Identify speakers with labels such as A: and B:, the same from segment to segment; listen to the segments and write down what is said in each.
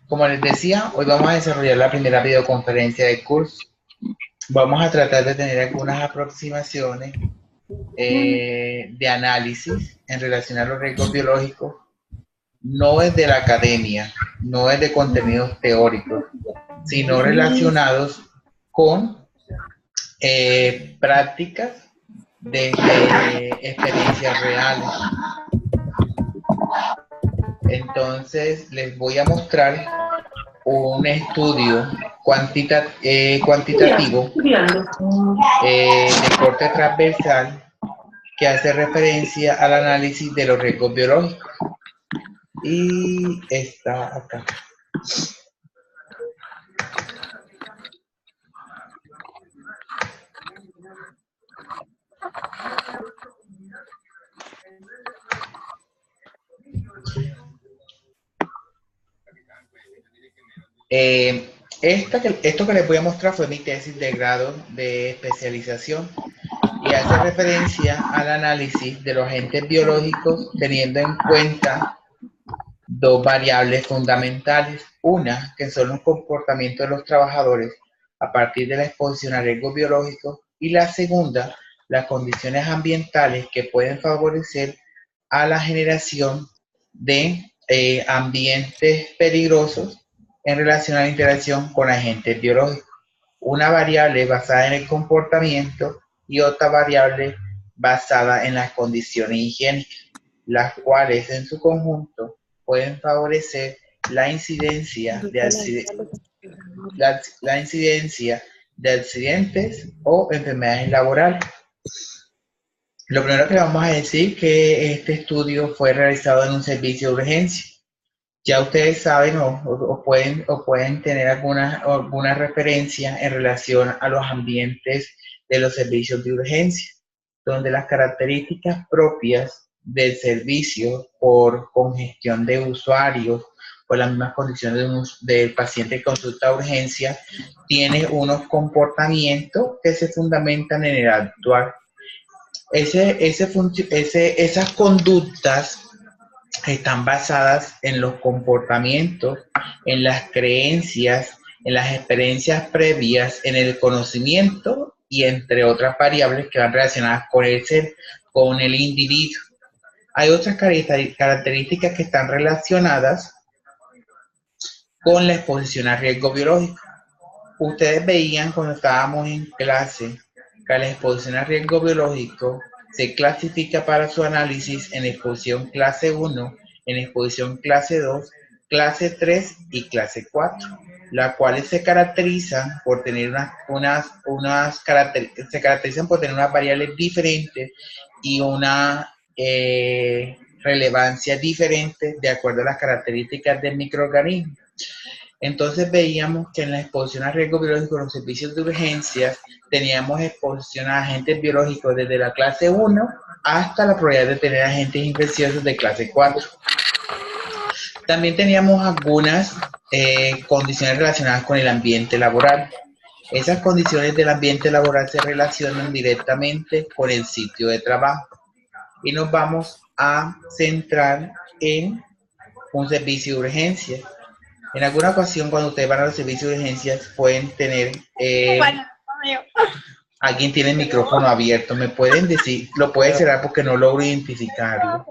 A: Como les decía, hoy vamos a desarrollar la primera videoconferencia del curso. Vamos a tratar de tener algunas aproximaciones de análisis en relación a los riesgos biológicos. No es de la academia, no es de contenidos teóricos, sino relacionados con prácticas desde experiencias reales. Entonces, les voy a mostrar un estudio cuantitativo de corte transversal que hace referencia al análisis de los riesgos biológicos. Y está acá. Esto que les voy a mostrar fue mi tesis de grado de especialización y hace referencia al análisis de los agentes biológicos teniendo en cuenta dos variables fundamentales. Una, que son los comportamientos de los trabajadores a partir de la exposición a riesgos biológicos, y la segunda, las condiciones ambientales que pueden favorecer a la generación de ambientes peligrosos en relación a la interacción con agentes biológicos. Una variable basada en el comportamiento y otra variable basada en las condiciones higiénicas, las cuales en su conjunto pueden favorecer la incidencia de accidentes o enfermedades laborales. Lo primero que vamos a decir es que este estudio fue realizado en un servicio de urgencia. Ya ustedes saben o pueden tener alguna referencia en relación a los ambientes de los servicios de urgencia, donde las características propias del servicio por congestión de usuarios, por las mismas condiciones del paciente que consulta urgencia, tiene unos comportamientos que se fundamentan en el actual. Esas conductas están basadas en los comportamientos, en las creencias, en las experiencias previas, en el conocimiento y entre otras variables que van relacionadas con el ser, con el individuo. Hay otras características que están relacionadas con la exposición a riesgo biológico. Ustedes veían cuando estábamos en clase que la exposición a riesgo biológico se clasifica para su análisis en exposición clase 1, en exposición clase 2, clase 3 y clase 4, las cuales se caracterizan por tener unas variables diferentes y una relevancia diferente de acuerdo a las características del microorganismo. Entonces veíamos que en la exposición a riesgo biológico en los servicios de urgencias teníamos exposición a agentes biológicos desde la clase 1 hasta la probabilidad de tener agentes infecciosos de clase 4. También teníamos algunas condiciones relacionadas con el ambiente laboral. Esas condiciones del ambiente laboral se relacionan directamente con el sitio de trabajo. Y nos vamos a centrar en un servicio de urgencias. En alguna ocasión, cuando ustedes van a los servicios de urgencias, pueden tener... alguien tiene el micrófono abierto. ¿Me pueden decir? Lo puede cerrar porque no logro identificarlo.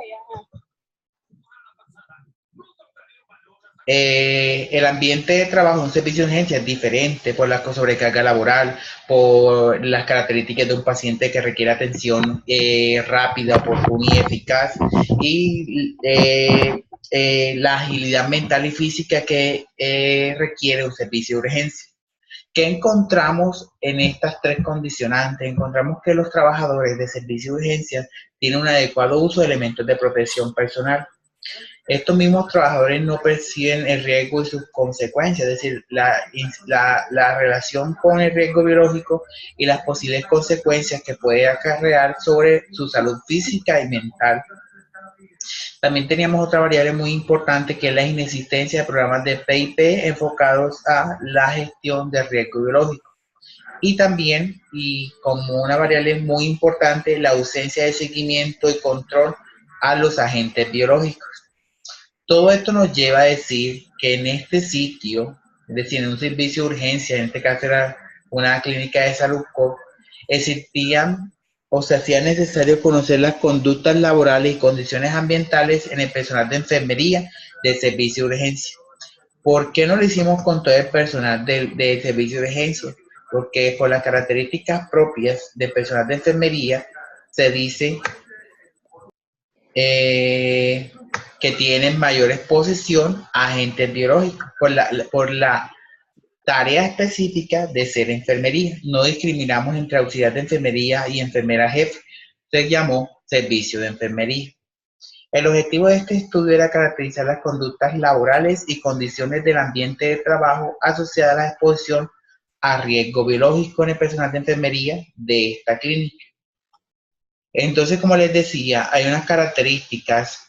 A: El ambiente de trabajo en un servicio de urgencia es diferente por la sobrecarga laboral, por las características de un paciente que requiere atención rápida, oportuna y eficaz, y la agilidad mental y física que requiere un servicio de urgencia. ¿Qué encontramos en estas tres condicionantes? Encontramos que los trabajadores de servicio de urgencias tienen un adecuado uso de elementos de protección personal. Estos mismos trabajadores no perciben el riesgo y sus consecuencias, es decir, la relación con el riesgo biológico y las posibles consecuencias que puede acarrear sobre su salud física y mental. También teníamos otra variable muy importante que es la inexistencia de programas de P&P enfocados a la gestión del riesgo biológico. Y también, y como una variable muy importante, la ausencia de seguimiento y control a los agentes biológicos. Todo esto nos lleva a decir que en este sitio, es decir, en un servicio de urgencia, en este caso era una clínica de salud, existían o se hacía necesario conocer las conductas laborales y condiciones ambientales en el personal de enfermería del servicio de urgencia. ¿Por qué no lo hicimos con todo el personal del servicio de urgencia? Porque por las características propias del personal de enfermería se dice eh, que tienen mayor exposición a agentes biológicos por la tarea específica de ser enfermería. No discriminamos entre auxiliar de enfermería y enfermera jefe. Se llamó servicio de enfermería. El objetivo de este estudio era caracterizar las conductas laborales y condiciones del ambiente de trabajo asociadas a la exposición a riesgo biológico en el personal de enfermería de esta clínica. Entonces, como les decía, hay unas características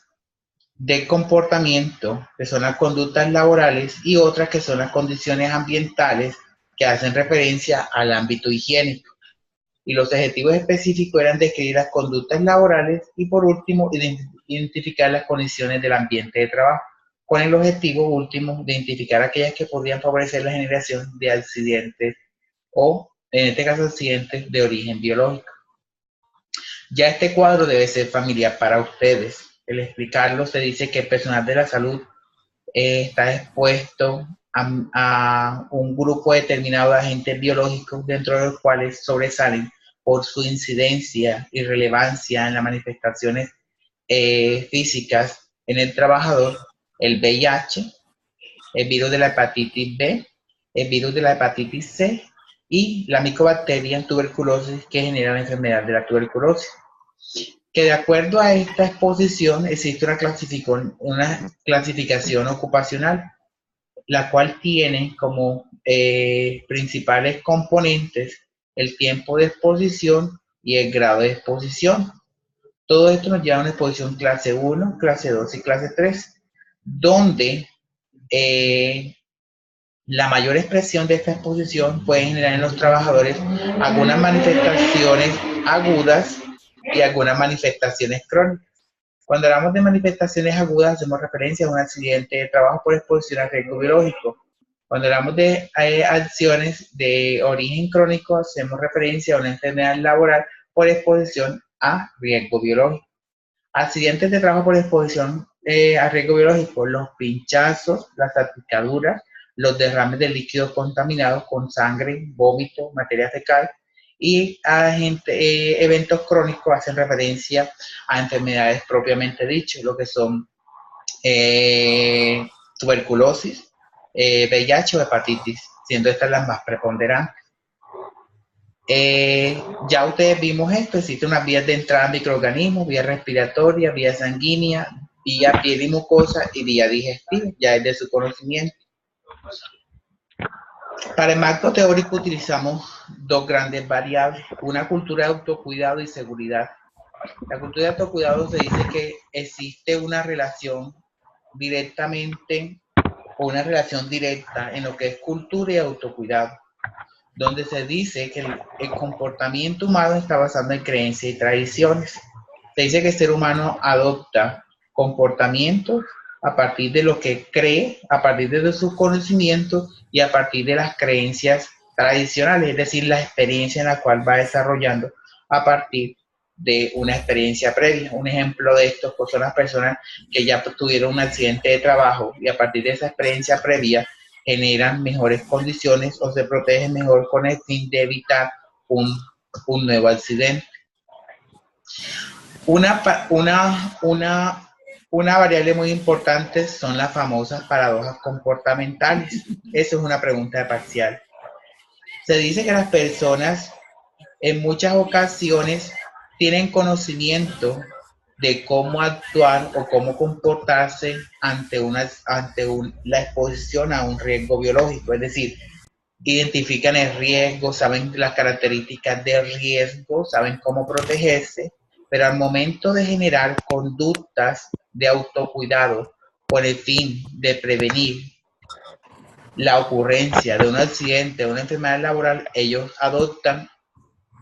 A: de comportamiento, que son las conductas laborales, y otras que son las condiciones ambientales que hacen referencia al ámbito higiénico. Y los objetivos específicos eran describir las conductas laborales y, por último, identificar las condiciones del ambiente de trabajo, con el objetivo último de identificar aquellas que podrían favorecer la generación de accidentes o, en este caso, accidentes de origen biológico. Ya este cuadro debe ser familiar para ustedes. El explicarlo se dice que el personal de la salud está expuesto a un grupo determinado de agentes biológicos, dentro de los cuales sobresalen por su incidencia y relevancia en las manifestaciones físicas en el trabajador, el VIH, el virus de la hepatitis B, el virus de la hepatitis C y la micobacteria en tuberculosis que genera la enfermedad de la tuberculosis. Que de acuerdo a esta exposición existe una clasificación ocupacional, la cual tiene como principales componentes el tiempo de exposición y el grado de exposición. Todo esto nos lleva a una exposición clase 1, clase 2 y clase 3, donde la mayor expresión de esta exposición puede generar en los trabajadores algunas manifestaciones agudas y algunas manifestaciones crónicas. Cuando hablamos de manifestaciones agudas, hacemos referencia a un accidente de trabajo por exposición a riesgo biológico. Cuando hablamos de acciones de origen crónico, hacemos referencia a una enfermedad laboral por exposición a riesgo biológico. Accidentes de trabajo por exposición a riesgo biológico: los pinchazos, las salpicaduras, los derrames de líquidos contaminados con sangre, vómito, materia fecal, y eventos crónicos hacen referencia a enfermedades propiamente dichas, lo que son tuberculosis, VIH o hepatitis, siendo estas las más preponderantes. Ya ustedes vimos esto, existen unas vías de entrada a microorganismos, vía respiratoria, vía sanguínea, vía piel y mucosa y vía digestiva, ya es de su conocimiento. Para el marco teórico utilizamos dos grandes variables: una cultura de autocuidado y seguridad. La cultura de autocuidado se dice que existe una relación directa en lo que es cultura y autocuidado, donde se dice que el comportamiento humano está basado en creencias y tradiciones. Se dice que el ser humano adopta comportamientos a partir de lo que cree, a partir de sus conocimientos y a partir de las creencias tradicionales, es decir, la experiencia en la cual va desarrollando a partir de una experiencia previa. Un ejemplo de esto pues, son las personas que ya tuvieron un accidente de trabajo y a partir de esa experiencia previa generan mejores condiciones o se protegen mejor con el fin de evitar un nuevo accidente. Una variable muy importante son las famosas paradojas comportamentales. Eso es una pregunta parcial. Se dice que las personas en muchas ocasiones tienen conocimiento de cómo actuar o cómo comportarse ante la exposición a un riesgo biológico, es decir, identifican el riesgo, saben las características del riesgo, saben cómo protegerse, pero al momento de generar conductas de autocuidado con el fin de prevenir la ocurrencia de un accidente o una enfermedad laboral, ellos adoptan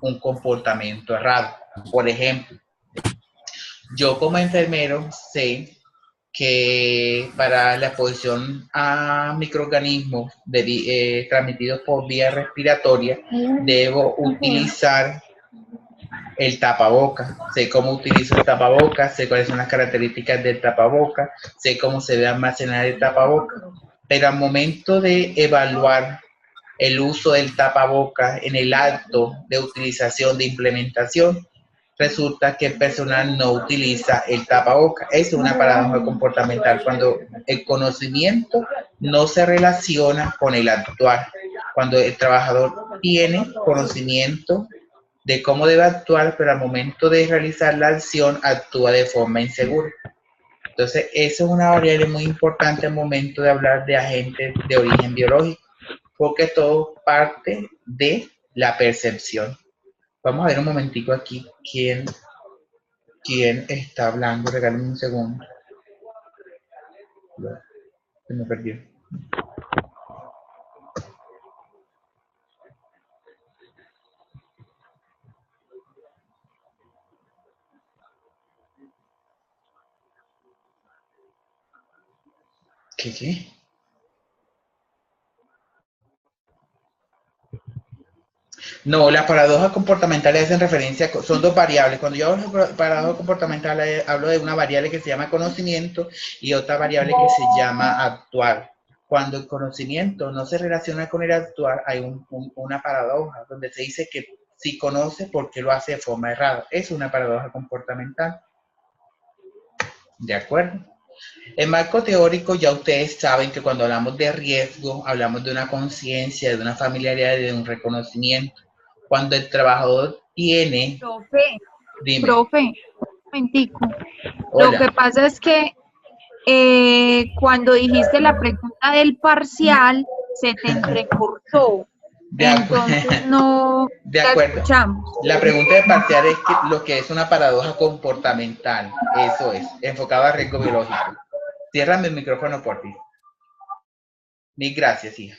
A: un comportamiento errado. Por ejemplo, yo como enfermero sé que para la exposición a microorganismos transmitidos por vía respiratoria debo utilizar el tapaboca. Sé cómo utilizo el tapaboca, sé cuáles son las características del tapaboca, sé cómo se debe almacenar el tapaboca, pero al momento de evaluar el uso del tapaboca en el acto de utilización de implementación, resulta que el personal no utiliza el tapaboca. Es una paradoja comportamental cuando el conocimiento no se relaciona con el actuar. Cuando el trabajador tiene conocimiento de cómo debe actuar, pero al momento de realizar la acción actúa de forma insegura. Entonces, eso es una variable muy importante al momento de hablar de agentes de origen biológico, porque todo parte de la percepción. Vamos a ver un momentico aquí quién está hablando. Regálame un segundo. Se me perdió. ¿Qué? No, las paradojas comportamentales hacen referencia, son dos variables. Cuando yo hablo de paradoja comportamental, hablo de una variable que se llama conocimiento y otra variable que se llama actuar. Cuando el conocimiento no se relaciona con el actuar, hay una paradoja donde se dice que si conoce, ¿por qué lo hace de forma errada? Es una paradoja comportamental. ¿De acuerdo? En marco teórico ya ustedes saben que cuando hablamos de riesgo, hablamos de una conciencia, de una familiaridad, de un reconocimiento. Cuando el trabajador tiene...
B: Profe, un momentico.
A: Hola.
B: Lo que pasa es que cuando dijiste la pregunta del parcial, se te entrecortó. Entonces no
A: de
B: la
A: acuerdo.
B: escuchamos.
A: La pregunta de parcial es lo que es una paradoja comportamental. Eso es, enfocado a riesgo biológico. Ciérrame el micrófono por ti. Mil gracias, hija.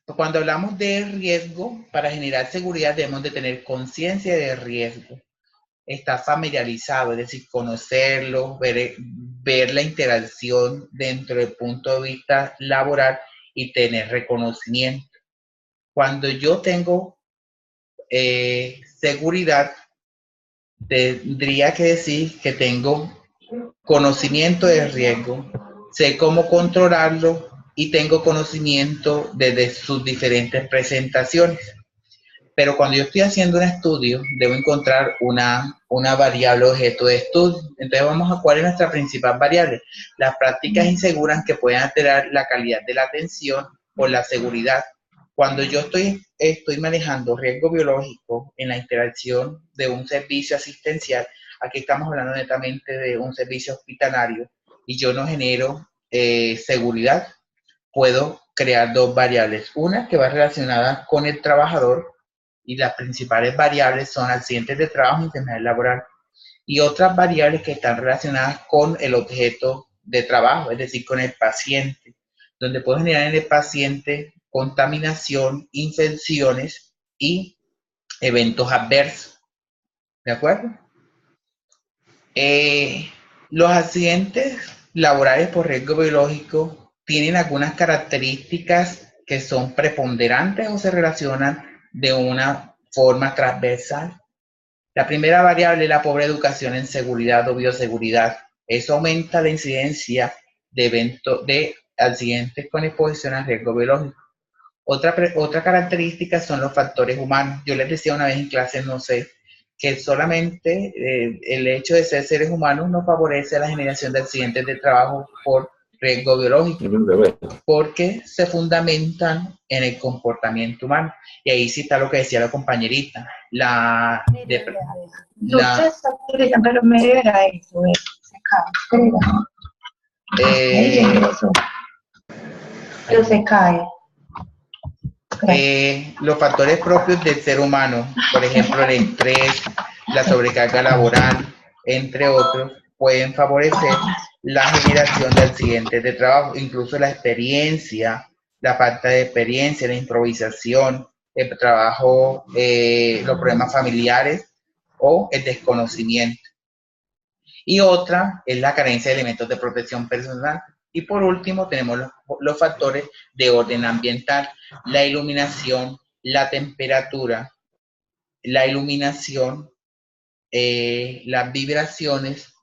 A: Cuando hablamos de riesgo, para generar seguridad debemos de tener conciencia de riesgo. Estar familiarizado, es decir, conocerlo, ver la interacción dentro del punto de vista laboral y tener reconocimiento. Cuando yo tengo seguridad, tendría que decir que tengo conocimiento de riesgo, sé cómo controlarlo y tengo conocimiento desde sus diferentes presentaciones. Pero cuando yo estoy haciendo un estudio, debo encontrar una variable objeto de estudio. Entonces vamos a cuál es nuestra principal variable. Las prácticas inseguras que pueden alterar la calidad de la atención o la seguridad. Cuando yo estoy manejando riesgo biológico en la interacción de un servicio asistencial, aquí estamos hablando netamente de un servicio hospitalario, y yo no genero seguridad, puedo crear dos variables. Una que va relacionada con el trabajador, y las principales variables son accidentes de trabajo y enfermedad laboral, y otras variables que están relacionadas con el objeto de trabajo, es decir, con el paciente, donde puedo generar en el paciente contaminación, infecciones y eventos adversos. ¿De acuerdo? Los accidentes laborales por riesgo biológico tienen algunas características que son preponderantes o se relacionan de una forma transversal. La primera variable es la pobre educación en seguridad o bioseguridad. Eso aumenta la incidencia de eventos de accidentes con exposición a riesgo biológico. Otra característica son los factores humanos. Yo les decía una vez en clase, no sé, que solamente el hecho de ser seres humanos no favorece la generación de accidentes de trabajo por riesgo biológico, porque se fundamentan en el comportamiento humano. Y ahí sí está lo que decía la compañerita.
C: Se cae.
A: Los factores propios del ser humano, por ejemplo, el estrés, la sobrecarga laboral, entre otros, pueden favorecer la generación de accidentes de trabajo. Incluso la experiencia, la falta de experiencia, la improvisación, el trabajo, los problemas familiares o el desconocimiento. Y otra es la carencia de elementos de protección personal. Y por último tenemos los factores de orden ambiental, la iluminación, la temperatura, la iluminación, las vibraciones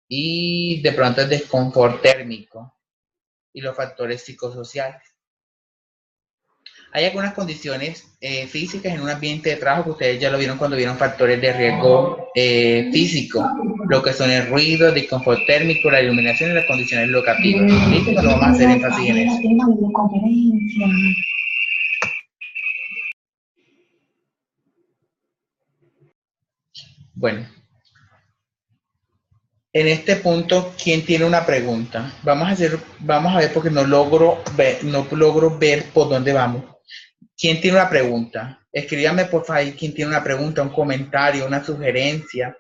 A: y de pronto el desconfort térmico y los factores psicosociales. Hay algunas condiciones físicas en un ambiente de trabajo que ustedes ya lo vieron cuando vieron factores de riesgo físico, lo que son el ruido, el desconfort térmico, la iluminación y las condiciones locativas. ¿Listo? No vamos a hacer énfasis en eso. Bueno, en este punto, ¿quién tiene una pregunta? Vamos a ver porque no logro ver por dónde vamos. ¿Quién tiene una pregunta? Escríbame por favor quién tiene una pregunta, un comentario, una sugerencia,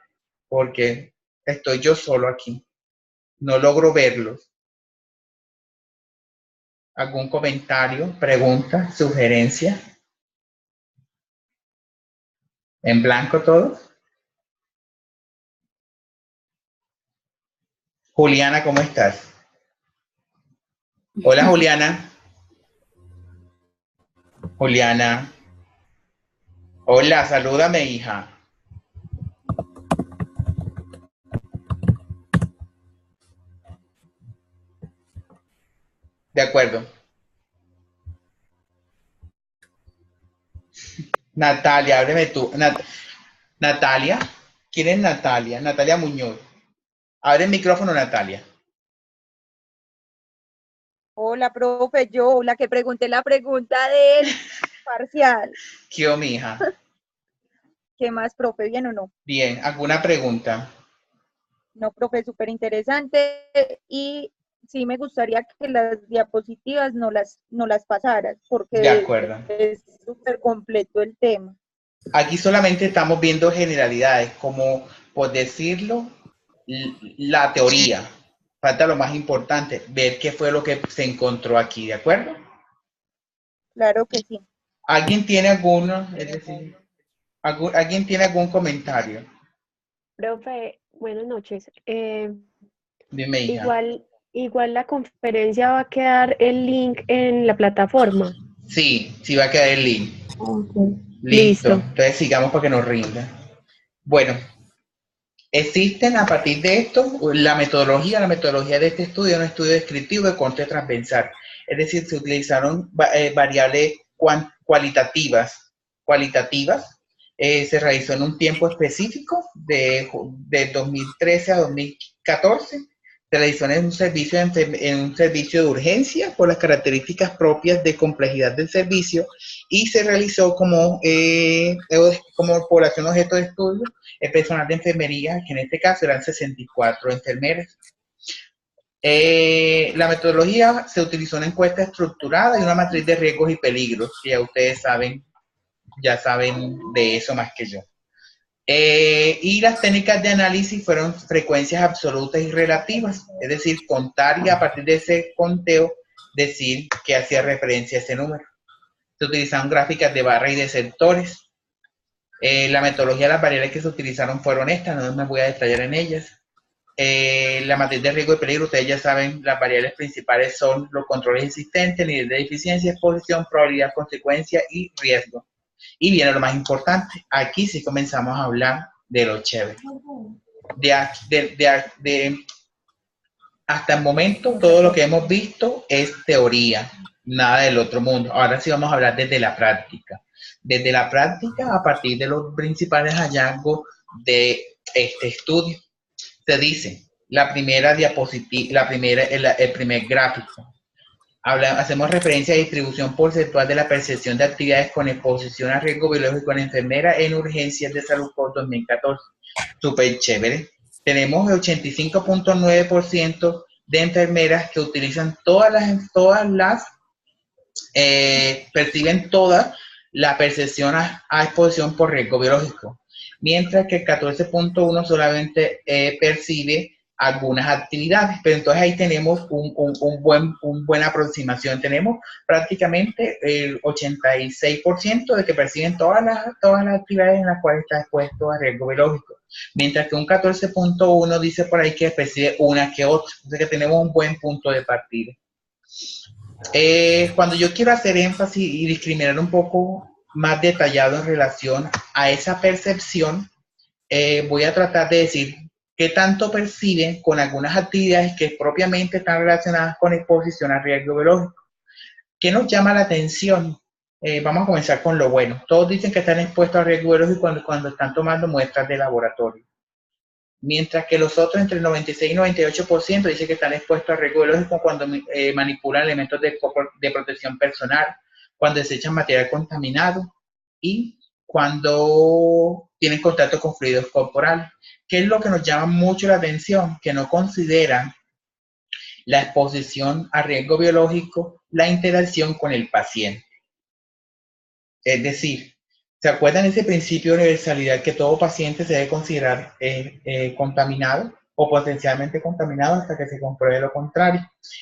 A: porque estoy yo solo aquí. No logro verlos. ¿Algún comentario, pregunta, sugerencia? ¿En blanco todo? Juliana, ¿cómo estás? Hola, Juliana. Juliana. Hola, salúdame, hija. De acuerdo. Natalia, ábreme tú. Natalia. ¿Quién es Natalia? Natalia Muñoz. Abre el micrófono, Natalia.
B: Hola, profe, yo, la que pregunté la pregunta del parcial.
A: ¿Qué mi hija?
B: ¿Qué más, profe? ¿Bien o no?
A: Bien, ¿alguna pregunta?
B: No, profe, súper interesante. Y sí me gustaría que las diapositivas no las pasaras,
A: De
B: porque
A: acuerdo.
B: es súper completo el tema.
A: Aquí solamente estamos viendo generalidades, como por decirlo, la teoría. Falta lo más importante, ver qué fue lo que se encontró aquí, ¿de acuerdo?
B: Claro que sí.
A: ¿Alguien tiene ¿alguien tiene algún comentario?
C: Profe, buenas noches.
A: Dime, hija.
C: Igual la conferencia va a quedar el link en la plataforma.
A: Sí, sí va a quedar el link.
C: Okay.
A: Listo. Entonces sigamos para que nos rinda. Bueno, existen a partir de esto la metodología de este estudio es un estudio descriptivo de corte transversal. Es decir, se utilizaron variables cualitativas. Se realizó en un tiempo específico de 2013 a 2014. Se realizó en un servicio de urgencia por las características propias de complejidad del servicio y se realizó como población objeto de estudio el personal de enfermería, que en este caso eran 64 enfermeras. La metodología se utilizó una encuesta estructurada y una matriz de riesgos y peligros, que ya ustedes saben de eso más que yo. Y las técnicas de análisis fueron frecuencias absolutas y relativas, es decir, contar y a partir de ese conteo decir que hacía referencia a ese número. Se utilizaron gráficas de barra y de sectores. La metodología de las variables que se utilizaron fueron estas, no me voy a detallar en ellas. La matriz de riesgo y peligro, ustedes ya saben, las variables principales son los controles existentes, nivel de eficiencia, exposición, probabilidad, consecuencia y riesgo. Y viene lo más importante, aquí sí comenzamos a hablar de lo chévere. Hasta el momento todo lo que hemos visto es teoría, nada del otro mundo. Ahora sí vamos a hablar desde la práctica. Desde la práctica, a partir de los principales hallazgos de este estudio, se dice la primera diapositiva, el primer gráfico. Hacemos referencia a distribución porcentual de la percepción de actividades con exposición a riesgo biológico en enfermera en urgencias de salud por 2014. Súper chévere. Tenemos el 85.9% de enfermeras que utilizan perciben toda la percepción a exposición por riesgo biológico, mientras que el 14.1% solamente percibe algunas actividades, pero entonces ahí tenemos buena aproximación, tenemos prácticamente el 86% de que perciben todas las actividades en las cuales está expuesto a riesgo biológico. mientras que un 14.1 dice por ahí que percibe una que otra. Entonces que tenemos un buen punto de partida. Cuando yo quiero hacer énfasis y discriminar un poco más detallado en relación a esa percepción, voy a tratar de decir qué tanto perciben con algunas actividades que propiamente están relacionadas con exposición a riesgo biológico. ¿Qué nos llama la atención? Vamos a comenzar con lo bueno. Todos dicen que están expuestos a riesgo biológico cuando están tomando muestras de laboratorio. Mientras que los otros, entre el 96 y 98%, dicen que están expuestos a riesgo biológico cuando manipulan elementos de protección personal, cuando desechan material contaminado y cuando tienen contacto con fluidos corporales. ¿Qué es lo que nos llama mucho la atención? Que no consideran la exposición a riesgo biológico la interacción con el paciente. Es decir, ¿se acuerdan ese principio de universalidad que todo paciente se debe considerar contaminado o potencialmente contaminado hasta que se compruebe lo contrario?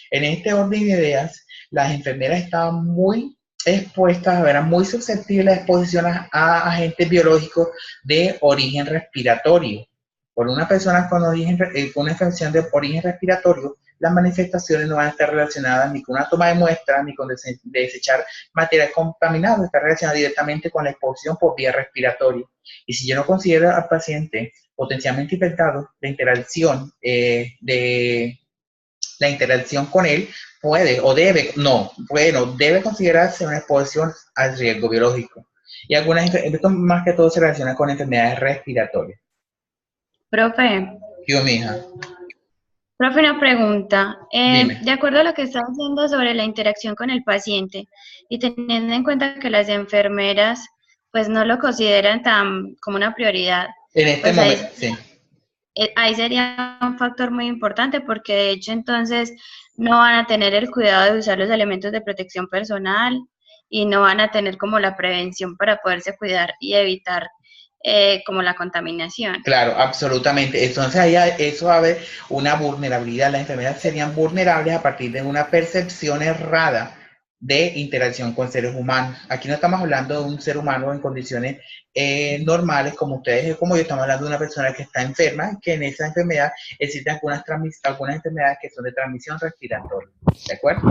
A: En este orden de ideas, las enfermeras estaban muy expuestas, eran muy susceptibles a exposición a agentes biológicos de origen respiratorio. Por una persona con una infección de origen respiratorio, las manifestaciones no van a estar relacionadas ni con una toma de muestra, ni con desechar material contaminado, está relacionado directamente con la exposición por vía respiratoria. Y si yo no considero al paciente potencialmente infectado, la interacción con él debe considerarse una exposición al riesgo biológico. Y esto más que todo se relaciona con enfermedades respiratorias.
B: Profe.
A: Yo, mija.
B: Profe, una pregunta. De acuerdo a lo que está diciendo sobre la interacción con el paciente y teniendo en cuenta que las enfermeras pues no lo consideran como una prioridad.
A: En este momento, sí.
B: Ahí sería un factor muy importante porque de hecho entonces no van a tener el cuidado de usar los elementos de protección personal y no van a tener como la prevención para poderse cuidar y evitar como la contaminación.
A: Claro, absolutamente. Entonces ahí eso va a haber una vulnerabilidad. Las enfermeras serían vulnerables a partir de una percepción errada de interacción con seres humanos. Aquí no estamos hablando de un ser humano en condiciones normales como ustedes y como yo, estamos hablando de una persona que está enferma y que en esa enfermedad existen algunas enfermedades que son de transmisión respiratoria. ¿De acuerdo?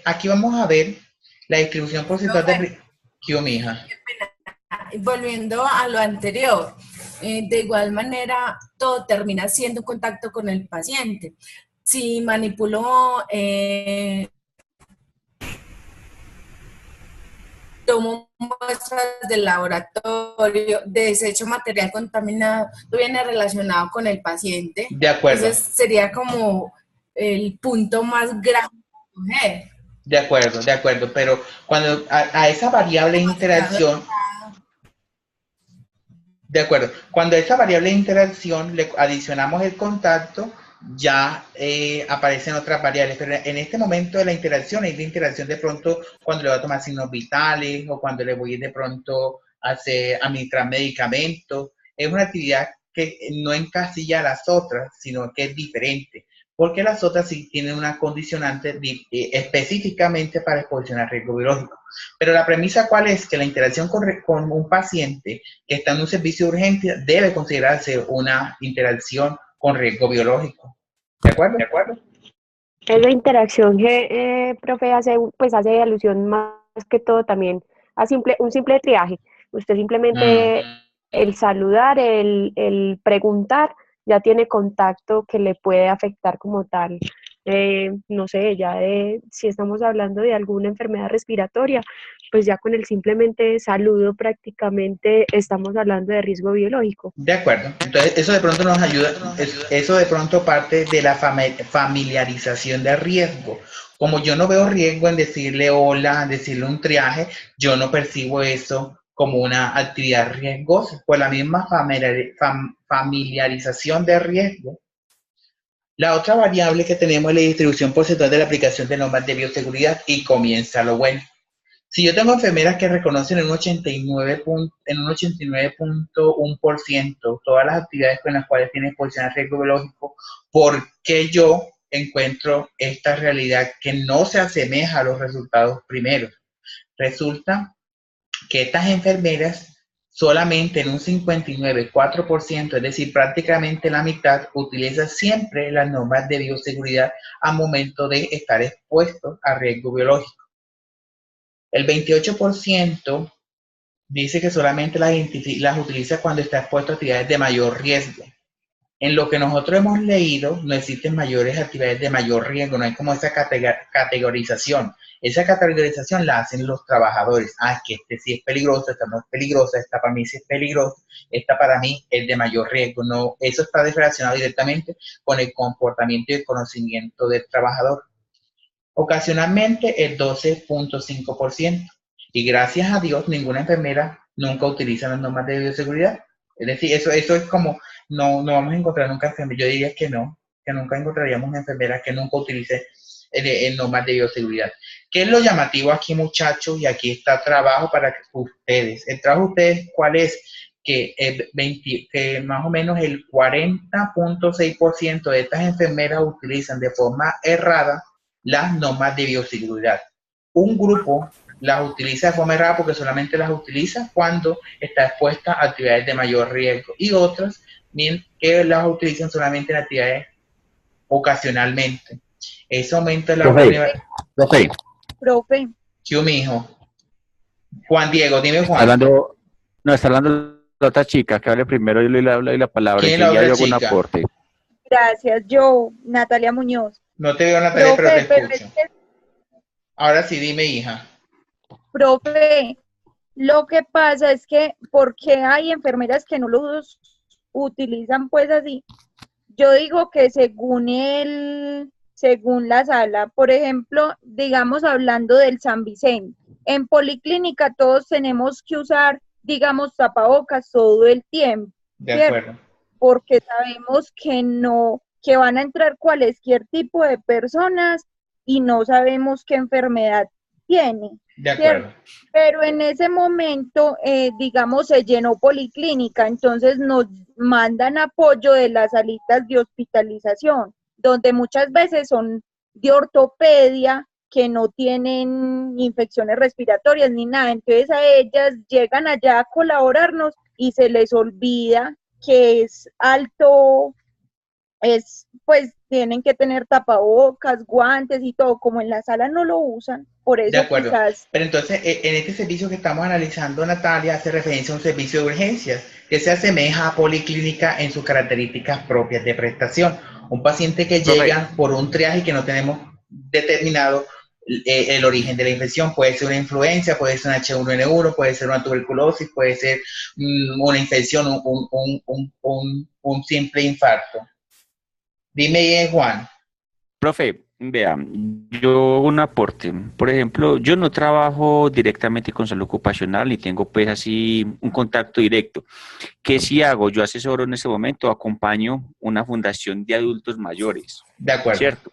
A: Aquí vamos a ver la distribución porcentual de... ¿Qué, mija?
D: Volviendo a lo anterior, de igual manera todo termina siendo un contacto con el paciente. Si manipulo, tomo muestras del laboratorio, desecho material contaminado, viene relacionado con el paciente.
A: De acuerdo.
D: Entonces sería como el punto más grande.
A: De acuerdo, pero cuando a esa variable de interacción... De acuerdo. Cuando a esa variable de interacción le adicionamos el contacto, ya aparecen otras variables. Pero en este momento de la interacción, hay de interacción de pronto cuando le voy a tomar signos vitales o cuando le voy de pronto a administrar medicamentos. Es una actividad que no encasilla a las otras, sino que es diferente. Porque las otras sí tienen una condicionante específicamente para exposición a riesgo biológico. Pero la premisa, ¿cuál es? Que la interacción con un paciente que está en un servicio urgente debe considerarse una interacción con riesgo biológico. ¿De acuerdo? ¿De acuerdo?
C: Esa interacción que, profe, hace alusión más que todo también a un simple triaje. Usted simplemente, el saludar, el preguntar, ya tiene contacto que le puede afectar como tal. No sé, si estamos hablando de alguna enfermedad respiratoria, pues ya con el simplemente saludo prácticamente estamos hablando de riesgo biológico.
A: De acuerdo. Entonces, eso de pronto nos ayuda, eso de pronto parte de la familiarización de riesgo. Como yo no veo riesgo en decirle hola, en decirle un triaje, yo no percibo eso como una actividad riesgosa. Por la misma familiarización de riesgo. La otra variable que tenemos es la distribución porcentual de la aplicación de normas de bioseguridad y comienza lo bueno. Si yo tengo enfermeras que reconocen en un 89.1% todas las actividades con las cuales tienen exposición a riesgo biológico, ¿por qué yo encuentro esta realidad que no se asemeja a los resultados primeros? Resulta que estas enfermeras solamente en un 59,4%, es decir, prácticamente la mitad, utiliza siempre las normas de bioseguridad al momento de estar expuestos a riesgo biológico. El 28% dice que solamente las utiliza cuando está expuesto a actividades de mayor riesgo. En lo que nosotros hemos leído, no existen mayores actividades de mayor riesgo, no hay como esa categorización. Esa categorización la hacen los trabajadores. Ah, que este sí es peligroso, esta no es peligrosa, esta para mí sí es peligrosa, esta para mí es de mayor riesgo. No, eso está relacionado directamente con el comportamiento y el conocimiento del trabajador. Ocasionalmente el 12,5%. Y gracias a Dios, ninguna enfermera nunca utiliza las normas de bioseguridad. Es decir, eso es como, no vamos a encontrar nunca enfermeras. Yo diría que no, que nunca encontraríamos una enfermera que nunca utilice normas de bioseguridad. ¿Qué es lo llamativo aquí, muchachos? Y aquí está trabajo para ustedes. El trabajo de ustedes, ¿cuál es? Que más o menos el 40,6% de estas enfermeras utilizan de forma errada las normas de bioseguridad. Un grupo las utiliza de forma errada porque solamente las utiliza cuando está expuesta a actividades de mayor riesgo, y otras que las utilizan solamente en actividades ocasionalmente. Eso aumenta la
E: Profe.
A: ¿Qué, mi hijo? Juan Diego, dime, Juan.
F: Está hablando la otra chica, que hable primero y le doy la palabra.
A: ¿Quién es la otra
F: yo
A: chica?
F: Un aporte.
E: Gracias, yo, Natalia Muñoz.
A: No te veo, Natalia, pero te escucho. Ahora sí, dime, hija.
E: Profe, lo que pasa es que, porque hay enfermeras que no los utilizan pues así? Yo digo que según la sala, por ejemplo, digamos hablando del San Vicente, en policlínica todos tenemos que usar, digamos, tapabocas todo el tiempo.
A: De acuerdo.
E: Porque sabemos que van a entrar cualquier tipo de personas y no sabemos qué enfermedad tiene.
A: De acuerdo.
E: ¿Cierto? Pero en ese momento, digamos, se llenó policlínica, entonces nos mandan apoyo de las salitas de hospitalización, donde muchas veces son de ortopedia, que no tienen infecciones respiratorias ni nada, entonces a ellas llegan allá a colaborarnos y se les olvida que es alto, pues tienen que tener tapabocas, guantes y todo, como en la sala no lo usan, por eso
A: de acuerdo.
E: Quizás...
A: Pero entonces, en este servicio que estamos analizando, Natalia, hace referencia a un servicio de urgencias que se asemeja a policlínica en sus características propias de prestación. Un paciente que llega por un triaje que no tenemos determinado el origen de la infección, puede ser una influenza, puede ser un H1N1, puede ser una tuberculosis, puede ser una infección, un simple infarto. Dime, Juan.
F: Profe, vea, yo un aporte. Por ejemplo, yo no trabajo directamente con salud ocupacional ni tengo pues así un contacto directo. ¿Qué sí hago? Yo asesoro en ese momento, acompaño una fundación de adultos mayores.
A: De acuerdo.
F: ¿Cierto?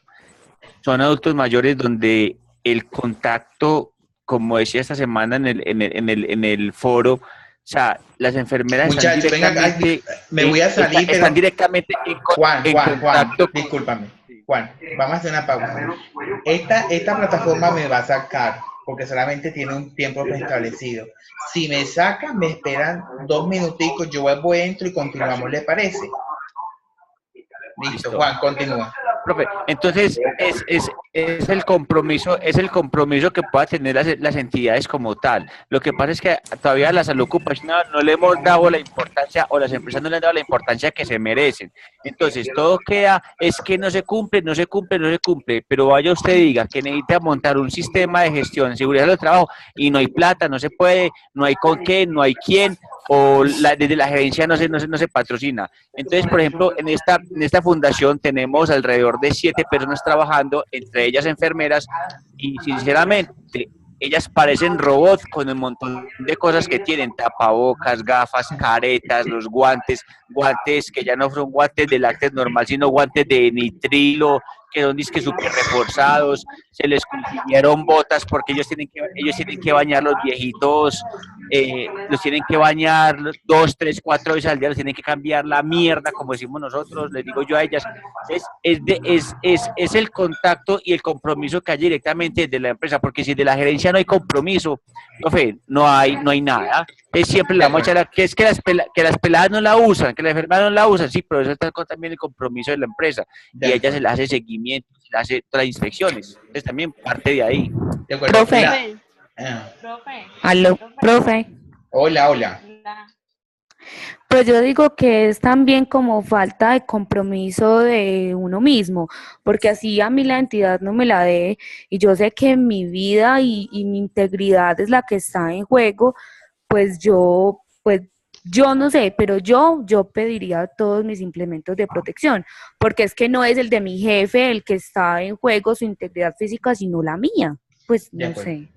F: Son adultos mayores donde el contacto, como decía esta semana en el foro, o sea, las enfermeras
A: Muchachos, me voy a salir,
F: están directamente en
A: Juan,
F: contacto.
A: Discúlpame. Juan, vamos a hacer una pausa. Esta plataforma me va a sacar, porque solamente tiene un tiempo preestablecido. Si me saca, me esperan 2 minuticos, yo vuelvo, entro y continuamos, ¿le parece? Listo, Juan, continúa.
F: Profe, entonces es el compromiso que puedan tener las entidades como tal. Lo que pasa es que todavía a la salud ocupacional no le hemos dado la importancia, o las empresas no le han dado la importancia que se merecen. Entonces todo queda, es que no se cumple, pero vaya usted y diga que necesita montar un sistema de gestión de seguridad del trabajo y no hay plata, no se puede, no hay con qué, no hay quién, o desde la gerencia no se patrocina. Entonces, por ejemplo, en esta fundación tenemos alrededor de 7 personas trabajando, entre ellas enfermeras, y sinceramente ellas parecen robots con un montón de cosas que tienen: tapabocas, gafas, caretas, los guantes que ya no son guantes de lácteos normal, sino guantes de nitrilo, que son disque súper reforzados. Se les consiguieron botas porque ellos tienen que bañar los viejitos los tienen que bañar 2, 3, 4 veces al día, los tienen que cambiar la mierda, como decimos nosotros, les digo yo a ellas. Es el contacto y el compromiso que hay directamente de la empresa, porque si de la gerencia no hay compromiso, profe, no hay nada. Es siempre la mocha, que es que las peladas no la usan, que las enfermeras no la usan, sí, pero eso está también el compromiso de la empresa, y a ella se le hace seguimiento, se le hace todas las inspecciones, entonces también parte de ahí.
A: De acuerdo.
G: Profe.
H: Profe.
G: Aló, profe.
A: Hola, hola.
G: Pues yo digo que es también como falta de compromiso de uno mismo, porque así a mí la entidad no me la dé y yo sé que mi vida y mi integridad es la que está en juego, pues yo no sé, pero yo pediría todos mis implementos de protección, porque es que no es el de mi jefe el que está en juego su integridad física, sino la mía, pues no sé.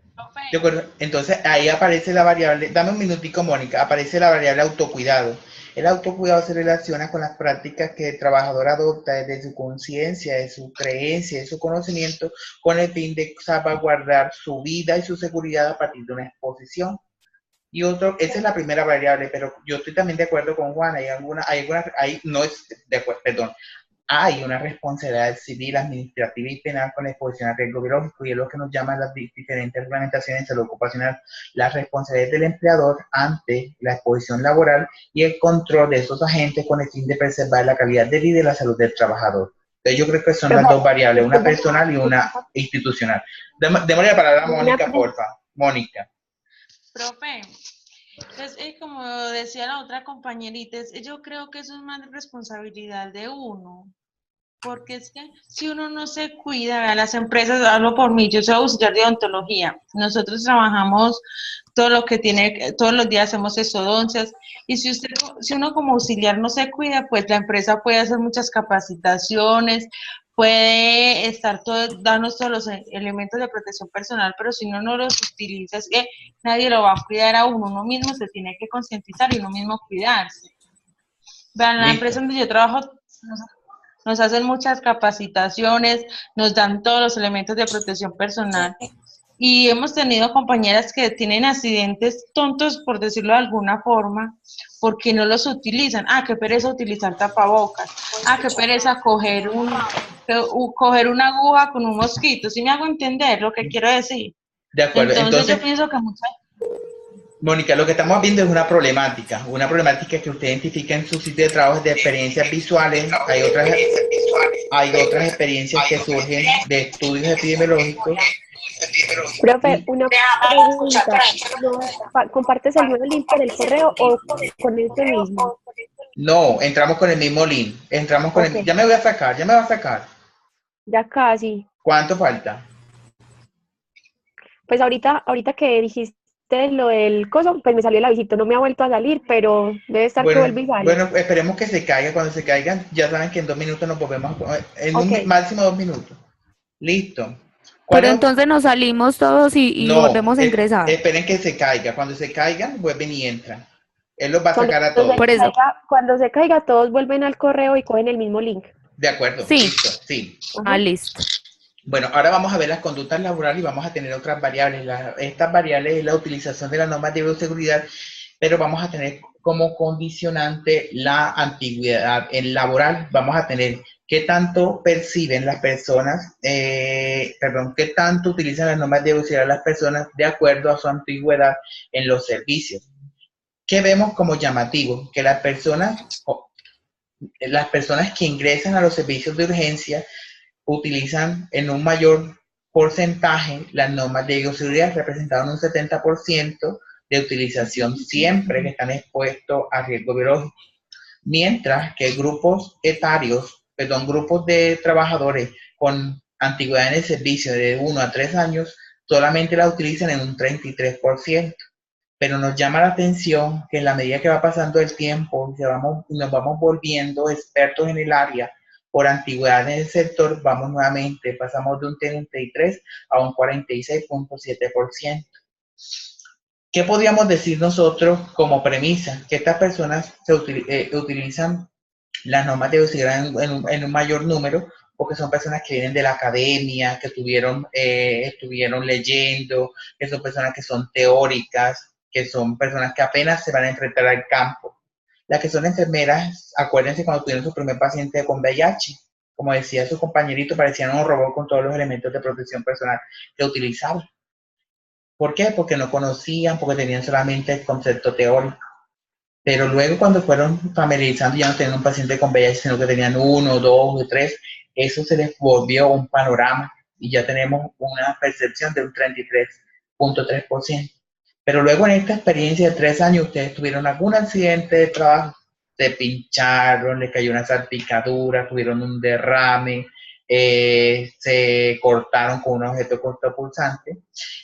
A: De acuerdo. Entonces ahí aparece la variable, dame un minutico, Mónica, aparece la variable autocuidado. El autocuidado se relaciona con las prácticas que el trabajador adopta desde su conciencia, de su creencia, de su conocimiento, con el fin de salvaguardar su vida y su seguridad a partir de una exposición. Y esa es la primera variable, pero yo estoy también de acuerdo con Juan, hay una responsabilidad civil, administrativa y penal con la exposición al riesgo biológico, y es lo que nos llaman las diferentes reglamentaciones de salud ocupacional, la responsabilidad del empleador ante la exposición laboral y el control de esos agentes con el fin de preservar la calidad de vida y la salud del trabajador. Entonces yo creo que son las dos variables, una personal y una institucional. Démosle la palabra a Mónica, porfa. Mónica.
H: Profe, pues, como decía la otra compañerita, yo creo que eso es más responsabilidad de uno, porque es que si uno no se cuida, las empresas, hablo por mí, yo soy auxiliar de odontología, nosotros trabajamos todo lo que tiene, todos los días hacemos esodoncias, y si uno como auxiliar no se cuida, pues la empresa puede hacer muchas capacitaciones, puede darnos todos los elementos de protección personal, pero si uno no los utiliza, es que nadie lo va a cuidar a uno mismo se tiene que concientizar y uno mismo cuidarse. Vean, la empresa donde yo trabajo nos hacen muchas capacitaciones, nos dan todos los elementos de protección personal, y hemos tenido compañeras que tienen accidentes tontos, por decirlo de alguna forma, porque no los utilizan. Qué pereza utilizar tapabocas. Qué pereza coger una aguja con un mosquito. ¿Sí me hago entender lo que quiero decir?
A: De acuerdo.
H: Entonces yo pienso que
A: Mónica, lo que estamos viendo es una problemática que usted identifica en su sitio de trabajo de experiencias visuales. Hay otras experiencias que surgen de estudios epidemiológicos.
C: Profe, una pregunta. ¿Compartes el nuevo link por el correo o con este mismo?
A: No, entramos con el mismo link. Ya me va a sacar.
C: Ya casi.
A: ¿Cuánto falta?
C: Pues ahorita que dijiste lo del coso, pues me salió el avisito, no me ha vuelto a salir, pero debe estar que vuelve y sale.
A: Bueno, esperemos que se caiga. Cuando se caigan, ya saben que en 2 minutos nos volvemos, un máximo 2 minutos. Listo.
G: Pero entonces nos salimos todos y volvemos a ingresar.
A: Esperen que se caiga. Cuando se caigan, vuelven y entran. Él los va a sacar a todos.
G: Por eso.
C: Cuando se caiga, todos vuelven al correo y cogen el mismo link.
A: De acuerdo.
G: Sí.
A: Listo, sí.
G: Listo.
A: Bueno, ahora vamos a ver las conductas laborales y vamos a tener otras variables. Estas variables es la utilización de las normas de bioseguridad, pero vamos a tener como condicionante la antigüedad. En laboral vamos a tener qué tanto perciben las personas, qué tanto utilizan las normas de bioseguridad las personas de acuerdo a su antigüedad en los servicios. ¿Qué vemos como llamativo? Que las personas que ingresan a los servicios de urgencia utilizan en un mayor porcentaje las normas de bioseguridad, representadas en un 70% de utilización siempre que están expuestos a riesgo biológico. Mientras que grupos de trabajadores con antigüedad en el servicio de 1 a 3 años solamente la utilizan en un 33%. Pero nos llama la atención que en la medida que va pasando el tiempo nos vamos volviendo expertos en el área por antigüedad en el sector, pasamos de un 33 a un 46.7%. ¿Qué podríamos decir nosotros como premisa? Que estas personas utilizan las normas de bioseguridad en un mayor número, porque son personas que vienen de la academia, que estuvieron leyendo, que son personas que son teóricas, que son personas que apenas se van a enfrentar al campo. Las que son enfermeras, acuérdense cuando tuvieron su primer paciente con VIH, como decía su compañerito, parecían un robot con todos los elementos de protección personal que utilizaban. ¿Por qué? Porque no conocían, porque tenían solamente el concepto teórico. Pero luego cuando fueron familiarizando, ya no tenían un paciente con VIH, sino que tenían 1, 2 o 3, eso se les volvió un panorama y ya tenemos una percepción de un 33.3%. Pero luego en esta experiencia de 3 años, ustedes tuvieron algún accidente de trabajo, se pincharon, les cayó una salpicadura, tuvieron un derrame, se cortaron con un objeto cortopulsante,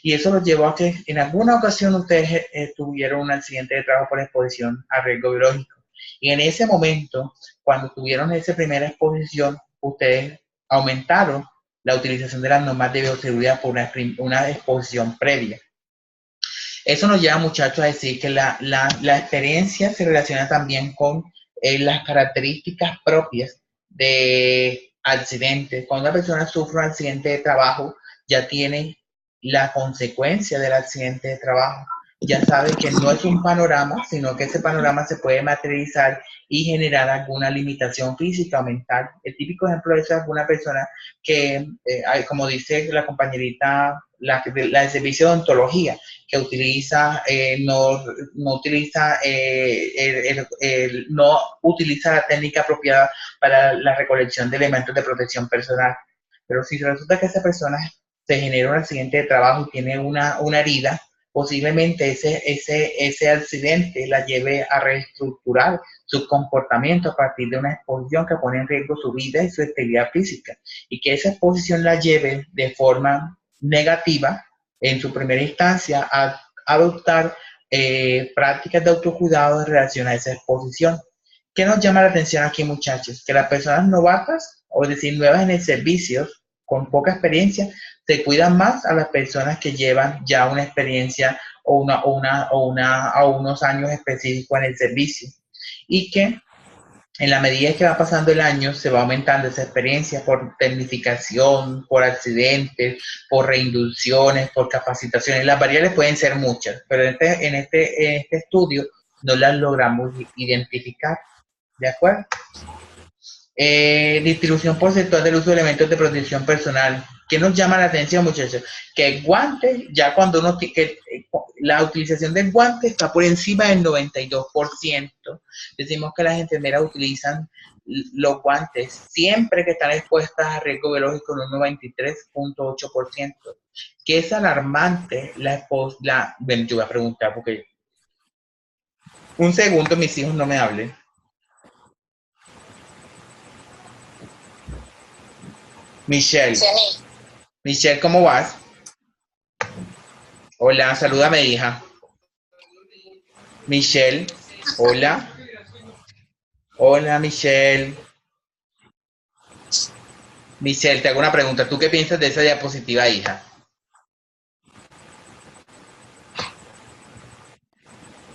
A: y eso los llevó a que en alguna ocasión ustedes tuvieron un accidente de trabajo por exposición a riesgo biológico. Y en ese momento, cuando tuvieron esa primera exposición, ustedes aumentaron la utilización de las normas de bioseguridad por una exposición previa. Eso nos lleva, muchachos, a decir que la experiencia se relaciona también con las características propias de accidentes. Cuando una persona sufre un accidente de trabajo, ya tiene la consecuencia del accidente de trabajo. Ya sabe que no es un panorama, sino que ese panorama se puede materializar y generar alguna limitación física o mental. El típico ejemplo de eso es alguna persona que, como dice la compañerita, la de servicio de odontología, que utiliza, no utiliza la técnica apropiada para la recolección de elementos de protección personal. Pero si resulta que esa persona se genera un accidente de trabajo y tiene una herida, posiblemente ese accidente la lleve a reestructurar su comportamiento a partir de una exposición que pone en riesgo su vida y su integridad física, y que esa exposición la lleve de forma negativa en su primera instancia a adoptar prácticas de autocuidado en relación a esa exposición. ¿Qué nos llama la atención aquí, muchachos? Que las personas novatas, o es decir, nuevas en el servicio, con poca experiencia, se cuidan más a las personas que llevan ya una experiencia o unos años específicos en el servicio. Y que en la medida que va pasando el año, se va aumentando esa experiencia por tecnificación, por accidentes, por reinducciones, por capacitaciones. Las variables pueden ser muchas, pero en este estudio no las logramos identificar. ¿De acuerdo? Distribución porcentual del uso de elementos de protección personal. ¿Qué nos llama la atención, muchachos? Que el guante, ya cuando la utilización del guante está por encima del 92%. Decimos que las enfermeras utilizan los guantes siempre que están expuestas a riesgo biológico en un 93.8%. Que es alarmante bueno, yo voy a preguntar porque... Un segundo, mis hijos no me hablen. Michelle. Michelle, ¿cómo vas? Hola, salúdame, hija. Michelle, hola. Hola, Michelle. Michelle, te hago una pregunta. ¿Tú qué piensas de esa diapositiva, hija?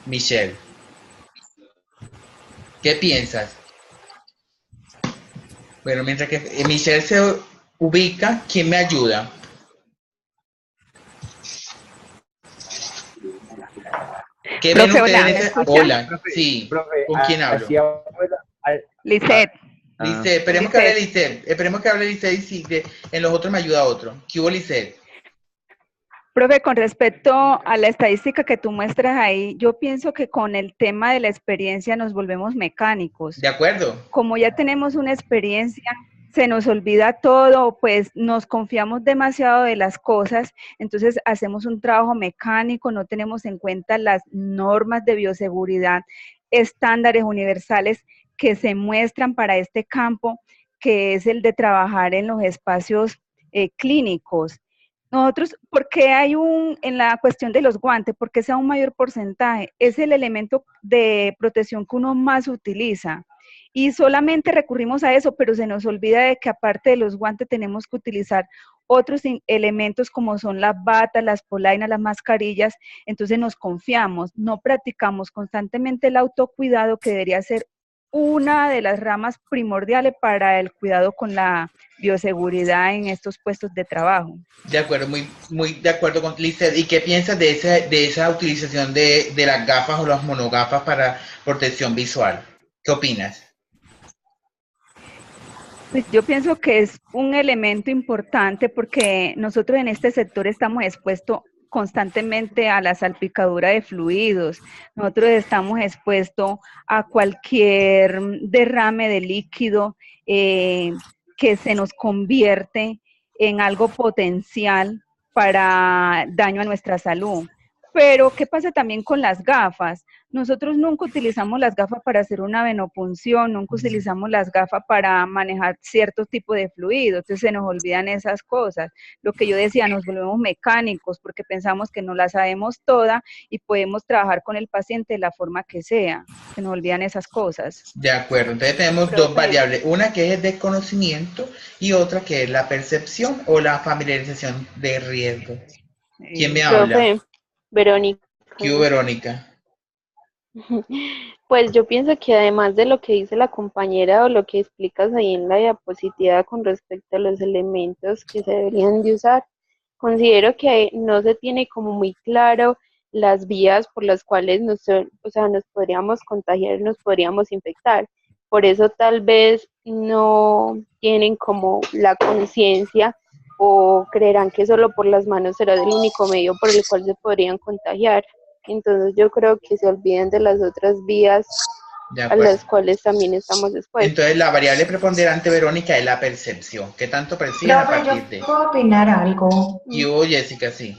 A: Michelle, ¿qué piensas? Bueno, mientras que Michelle se ubica, ¿quién me ayuda? ¿Qué ven ustedes? Hola, sí.
F: Profe,
A: ¿Con quién hablo?
E: Lisette.
A: Lisette, esperemos que hable Lisette. Esperemos que hable Lisette y si en los otros me ayuda otro. ¿Qué hubo, Lisette?
E: Profe, con respecto a la estadística que tú muestras ahí, yo pienso que con el tema de la experiencia nos volvemos mecánicos.
A: De acuerdo.
E: Como ya tenemos una experiencia, se nos olvida todo, pues nos confiamos demasiado de las cosas, entonces hacemos un trabajo mecánico, no tenemos en cuenta las normas de bioseguridad, estándares universales que se muestran para este campo, que es el de trabajar en los espacios clínicos. Nosotros, ¿por qué hay en la cuestión de los guantes, por qué sea un mayor porcentaje? Es el elemento de protección que uno más utiliza. Y solamente recurrimos a eso, pero se nos olvida de que aparte de los guantes tenemos que utilizar otros elementos como son las batas, las polainas, las mascarillas. Entonces nos confiamos, no practicamos constantemente el autocuidado que debería ser una de las ramas primordiales para el cuidado con la bioseguridad en estos puestos de trabajo.
A: De acuerdo, muy de acuerdo con Lizeth. ¿Y qué piensas de esa utilización de las gafas o las monogafas para protección visual? ¿Qué opinas?
E: Pues yo pienso que es un elemento importante porque nosotros en este sector estamos expuestos constantemente a la salpicadura de fluidos. Nosotros estamos expuestos a cualquier derrame de líquido que se nos convierte en algo potencial para daño a nuestra salud. Pero, ¿qué pasa también con las gafas? Nosotros nunca utilizamos las gafas para hacer una venopunción, nunca utilizamos las gafas para manejar cierto tipo de fluido, entonces se nos olvidan esas cosas. Lo que yo decía, nos volvemos mecánicos porque pensamos que no la sabemos toda y podemos trabajar con el paciente de la forma que sea, se nos olvidan esas cosas.
A: De acuerdo, entonces tenemos dos variables, una que es el desconocimiento y otra que es la percepción o la familiarización de riesgo. ¿Quién me habla?
C: Verónica.
A: ¿Qué hubo, Verónica?
C: Pues yo pienso que además de lo que dice la compañera o lo que explicas ahí en la diapositiva con respecto a los elementos que se deberían de usar, considero que no se tiene como muy claro las vías por las cuales nos podríamos contagiar, nos podríamos infectar. Por eso tal vez no tienen como la conciencia o creerán que solo por las manos será el único medio por el cual se podrían contagiar. Entonces yo creo que se olviden de las otras vías a las cuales también estamos expuestos.
A: Entonces la variable preponderante, Verónica, es la percepción. ¿Qué tanto perciben a partir de?
I: ¿Puedo opinar algo?
A: Y hubo, Jessica, sí.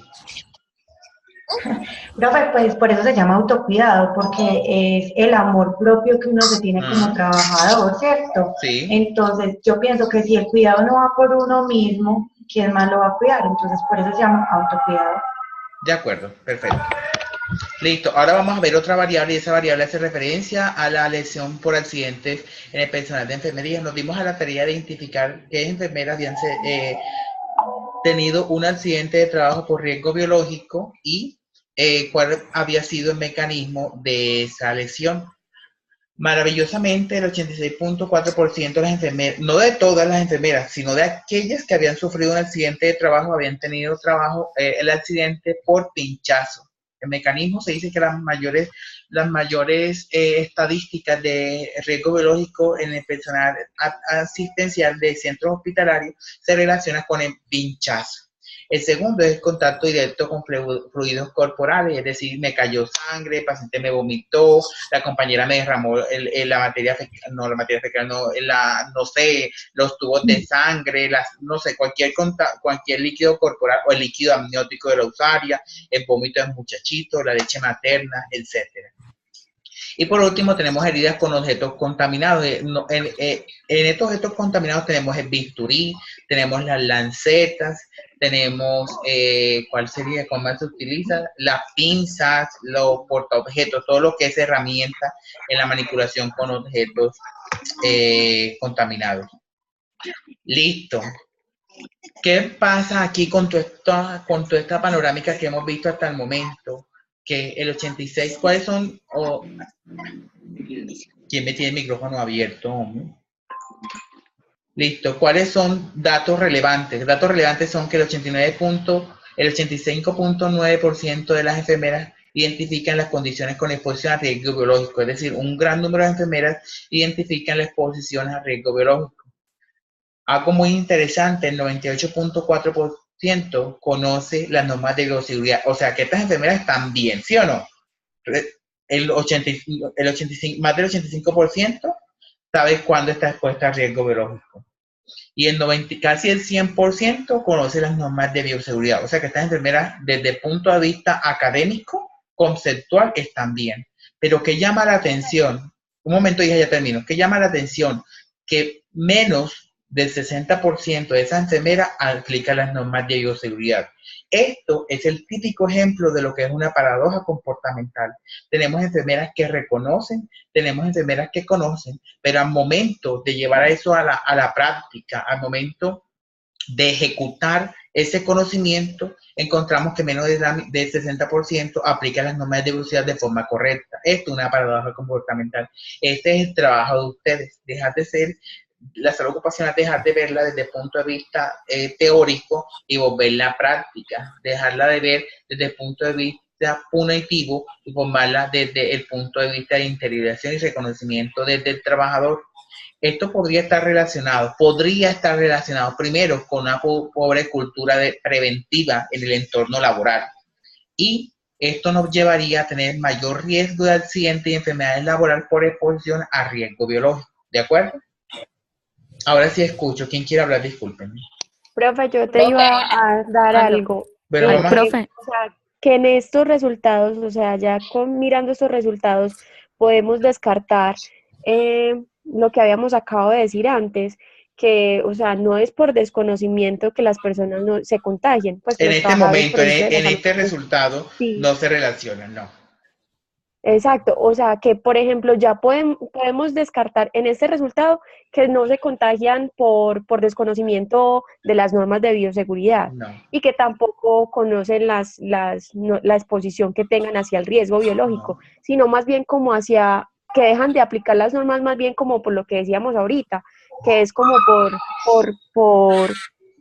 I: Profe, pues por eso se llama autocuidado, porque es el amor propio que uno se tiene como trabajador, ¿cierto?
A: Sí.
I: Entonces yo pienso que si el cuidado no va por uno mismo, ¿quién más lo va a cuidar? Entonces por eso se llama autocuidado.
A: De acuerdo, perfecto. Listo, ahora vamos a ver otra variable y esa variable hace referencia a la lesión por accidentes en el personal de enfermería. Nos dimos a la tarea de identificar qué enfermeras habían tenido un accidente de trabajo por riesgo biológico y cuál había sido el mecanismo de esa lesión. Maravillosamente, el 86.4% de las enfermeras, no de todas las enfermeras, sino de aquellas que habían sufrido un accidente de trabajo, habían tenido el accidente por pinchazo. El mecanismo se dice que las mayores estadísticas de riesgo biológico en el personal asistencial de centros hospitalarios se relacionan con el pinchazo. El segundo es el contacto directo con fluidos corporales, es decir, me cayó sangre, el paciente me vomitó, la compañera me derramó la materia fecal, los tubos de sangre, cualquier líquido corporal o el líquido amniótico de la usuaria, el vómito del muchachito, la leche materna, etcétera. Y por último tenemos heridas con objetos contaminados. En estos objetos contaminados tenemos el bisturí, tenemos las lancetas, tenemos, ¿cuál sería? ¿Cómo se utiliza? Las pinzas, los portaobjetos, todo lo que es herramienta en la manipulación con objetos contaminados. Listo. ¿Qué pasa aquí con toda esta panorámica que hemos visto hasta el momento? Que el 86, ¿cuáles son? ¿Quién me tiene el micrófono abierto? Listo, ¿cuáles son datos relevantes? Datos relevantes son que el 85.9% de las enfermeras identifican las condiciones con exposición a riesgo biológico, es decir, un gran número de enfermeras identifican la exposición a riesgo biológico. Algo muy interesante, el 98.4% conoce las normas de bioseguridad, o sea que estas enfermeras están bien, ¿sí o no? Más del 85% sabe cuándo está expuesta a riesgo biológico. Y casi el 100% conoce las normas de bioseguridad, o sea que estas enfermeras desde el punto de vista académico, conceptual, están bien. Pero ¿qué llama la atención? Un momento y ya termino. ¿Qué llama la atención? Que menos del 60% de esas enfermeras aplica las normas de bioseguridad. Esto es el típico ejemplo de lo que es una paradoja comportamental. Tenemos enfermeras que reconocen, tenemos enfermeras que conocen, pero al momento de llevar eso a la práctica, al momento de ejecutar ese conocimiento, encontramos que menos del 60% aplica las normas de velocidad de forma correcta. Esto es una paradoja comportamental. Este es el trabajo de ustedes, dejar de ser la salud ocupacional, dejar de verla desde el punto de vista teórico y volverla práctica, dejarla de ver desde el punto de vista punitivo y formarla desde el punto de vista de interiorización y reconocimiento desde el trabajador. Esto podría estar relacionado primero con una pobre cultura preventiva en el entorno laboral, y esto nos llevaría a tener mayor riesgo de accidente y enfermedades laborales por exposición a riesgo biológico. ¿De acuerdo? Ahora sí escucho. ¿Quién quiere hablar? Discúlpenme.
C: Profe, yo te iba a dar algo.
A: Pero vamos
G: profe.
C: O sea, que en estos resultados, o sea, ya mirando estos resultados, podemos descartar lo que habíamos acabado de decir antes, que, o sea, no es por desconocimiento que las personas no se contagien. Pues
A: en este momento, en este
C: salud,
A: resultado,
C: sí,
A: no se relacionan, no.
C: exacto, o sea, que por ejemplo ya podemos descartar en este resultado que no se contagian por desconocimiento de las normas de bioseguridad,
A: No.
C: y que tampoco conocen la exposición que tengan hacia el riesgo biológico, sino más bien como hacia que dejan de aplicar las normas, más bien como por lo que decíamos ahorita, que es como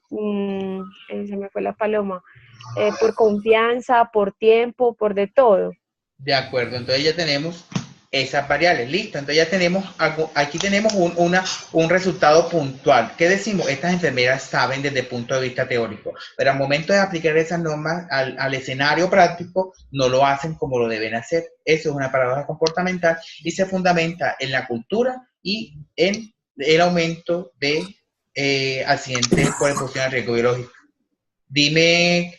C: se me fue la paloma, por confianza, por tiempo, por de todo.
A: De acuerdo, entonces ya tenemos esas variables, listo. Entonces ya tenemos, aquí tenemos un resultado puntual. ¿Qué decimos? Estas enfermeras saben desde el punto de vista teórico, pero al momento de aplicar esas normas al escenario práctico, no lo hacen como lo deben hacer. Eso es una paradoja comportamental y se fundamenta en la cultura y en el aumento de accidentes por exposición a riesgo biológico. Dime,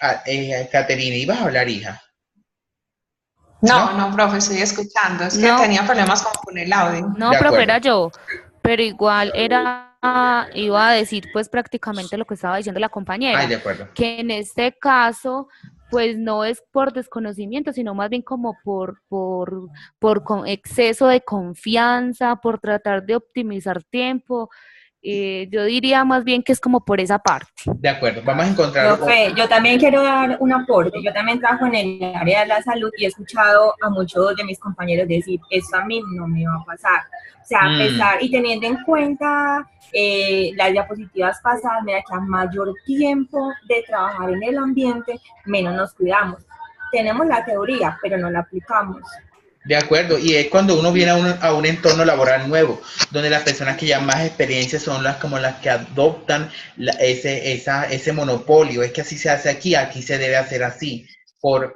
A: Caterina, ¿ibas a hablar, hija?
J: No, profe, estoy escuchando. Es que tenía problemas con el audio.
G: No, profe, era yo, pero igual iba a decir pues prácticamente lo que estaba diciendo la compañera.
A: De acuerdo.
G: Que en este caso, pues no es por desconocimiento, sino más bien como por exceso de confianza, por tratar de optimizar tiempo. Yo diría más bien que es como por esa parte.
A: De acuerdo, vamos a encontrar...
K: Profe, yo también quiero dar un aporte. Yo también trabajo en el área de la salud y he escuchado a muchos de mis compañeros decir, esto a mí no me va a pasar. O sea, a pesar, y teniendo en cuenta las diapositivas pasadas, mira que a mayor tiempo de trabajar en el ambiente, menos nos cuidamos. Tenemos la teoría, pero no la aplicamos.
A: De acuerdo, y es cuando uno viene a un entorno laboral nuevo, donde las personas que llevan más experiencia son las que adoptan ese monopolio. Es que así se hace aquí se debe hacer así. Por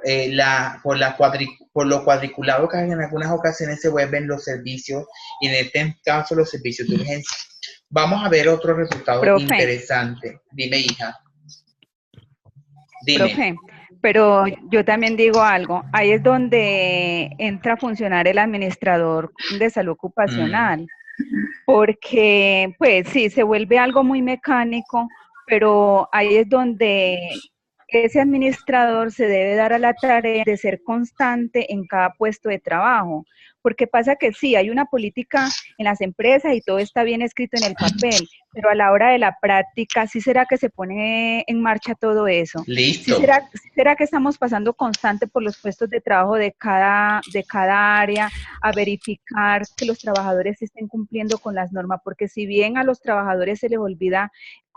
A: lo cuadriculado que en algunas ocasiones se vuelven los servicios, y en este caso los servicios de urgencia. Vamos a ver otro resultado interesante. Dime, hija. Dime.
E: Profe, pero yo también digo algo, ahí es donde entra a funcionar el administrador de salud ocupacional, porque pues sí, se vuelve algo muy mecánico, pero ahí es donde ese administrador se debe dar a la tarea de ser constante en cada puesto de trabajo, porque pasa que sí, hay una política en las empresas y todo está bien escrito en el papel, pero a la hora de la práctica, ¿sí será que se pone en marcha todo eso?
A: Listo.
E: ¿Sí será que estamos pasando constante por los puestos de trabajo de cada área a verificar que los trabajadores estén cumpliendo con las normas? Porque si bien a los trabajadores se les olvida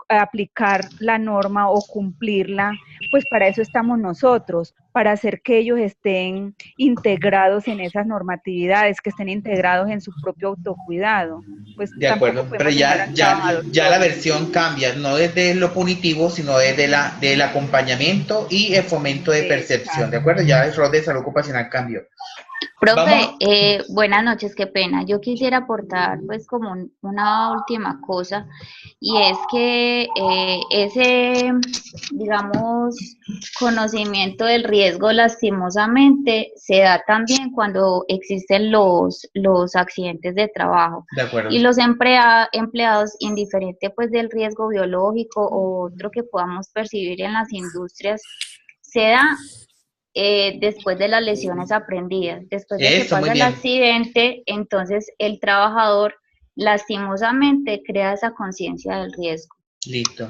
E: aplicar la norma o cumplirla, pues para eso estamos nosotros, para hacer que ellos estén integrados en esas normatividades, que estén integrados en su propio autocuidado. Pues
A: de acuerdo, pero ya la versión cambia, no desde lo punitivo, sino desde el acompañamiento y el fomento de percepción, ¿de acuerdo? Ya el rol de salud ocupacional cambió.
B: Profe, buenas noches, qué pena. Yo quisiera aportar pues como una última cosa, y es que ese, digamos, conocimiento del riesgo lastimosamente se da también cuando existen los accidentes de trabajo.
A: De acuerdo.
B: Y los empleados, indiferente pues del riesgo biológico o otro que podamos percibir en las industrias, se da después de las lesiones aprendidas, después de que pasa el accidente, entonces el trabajador lastimosamente crea esa conciencia del riesgo.
A: Listo.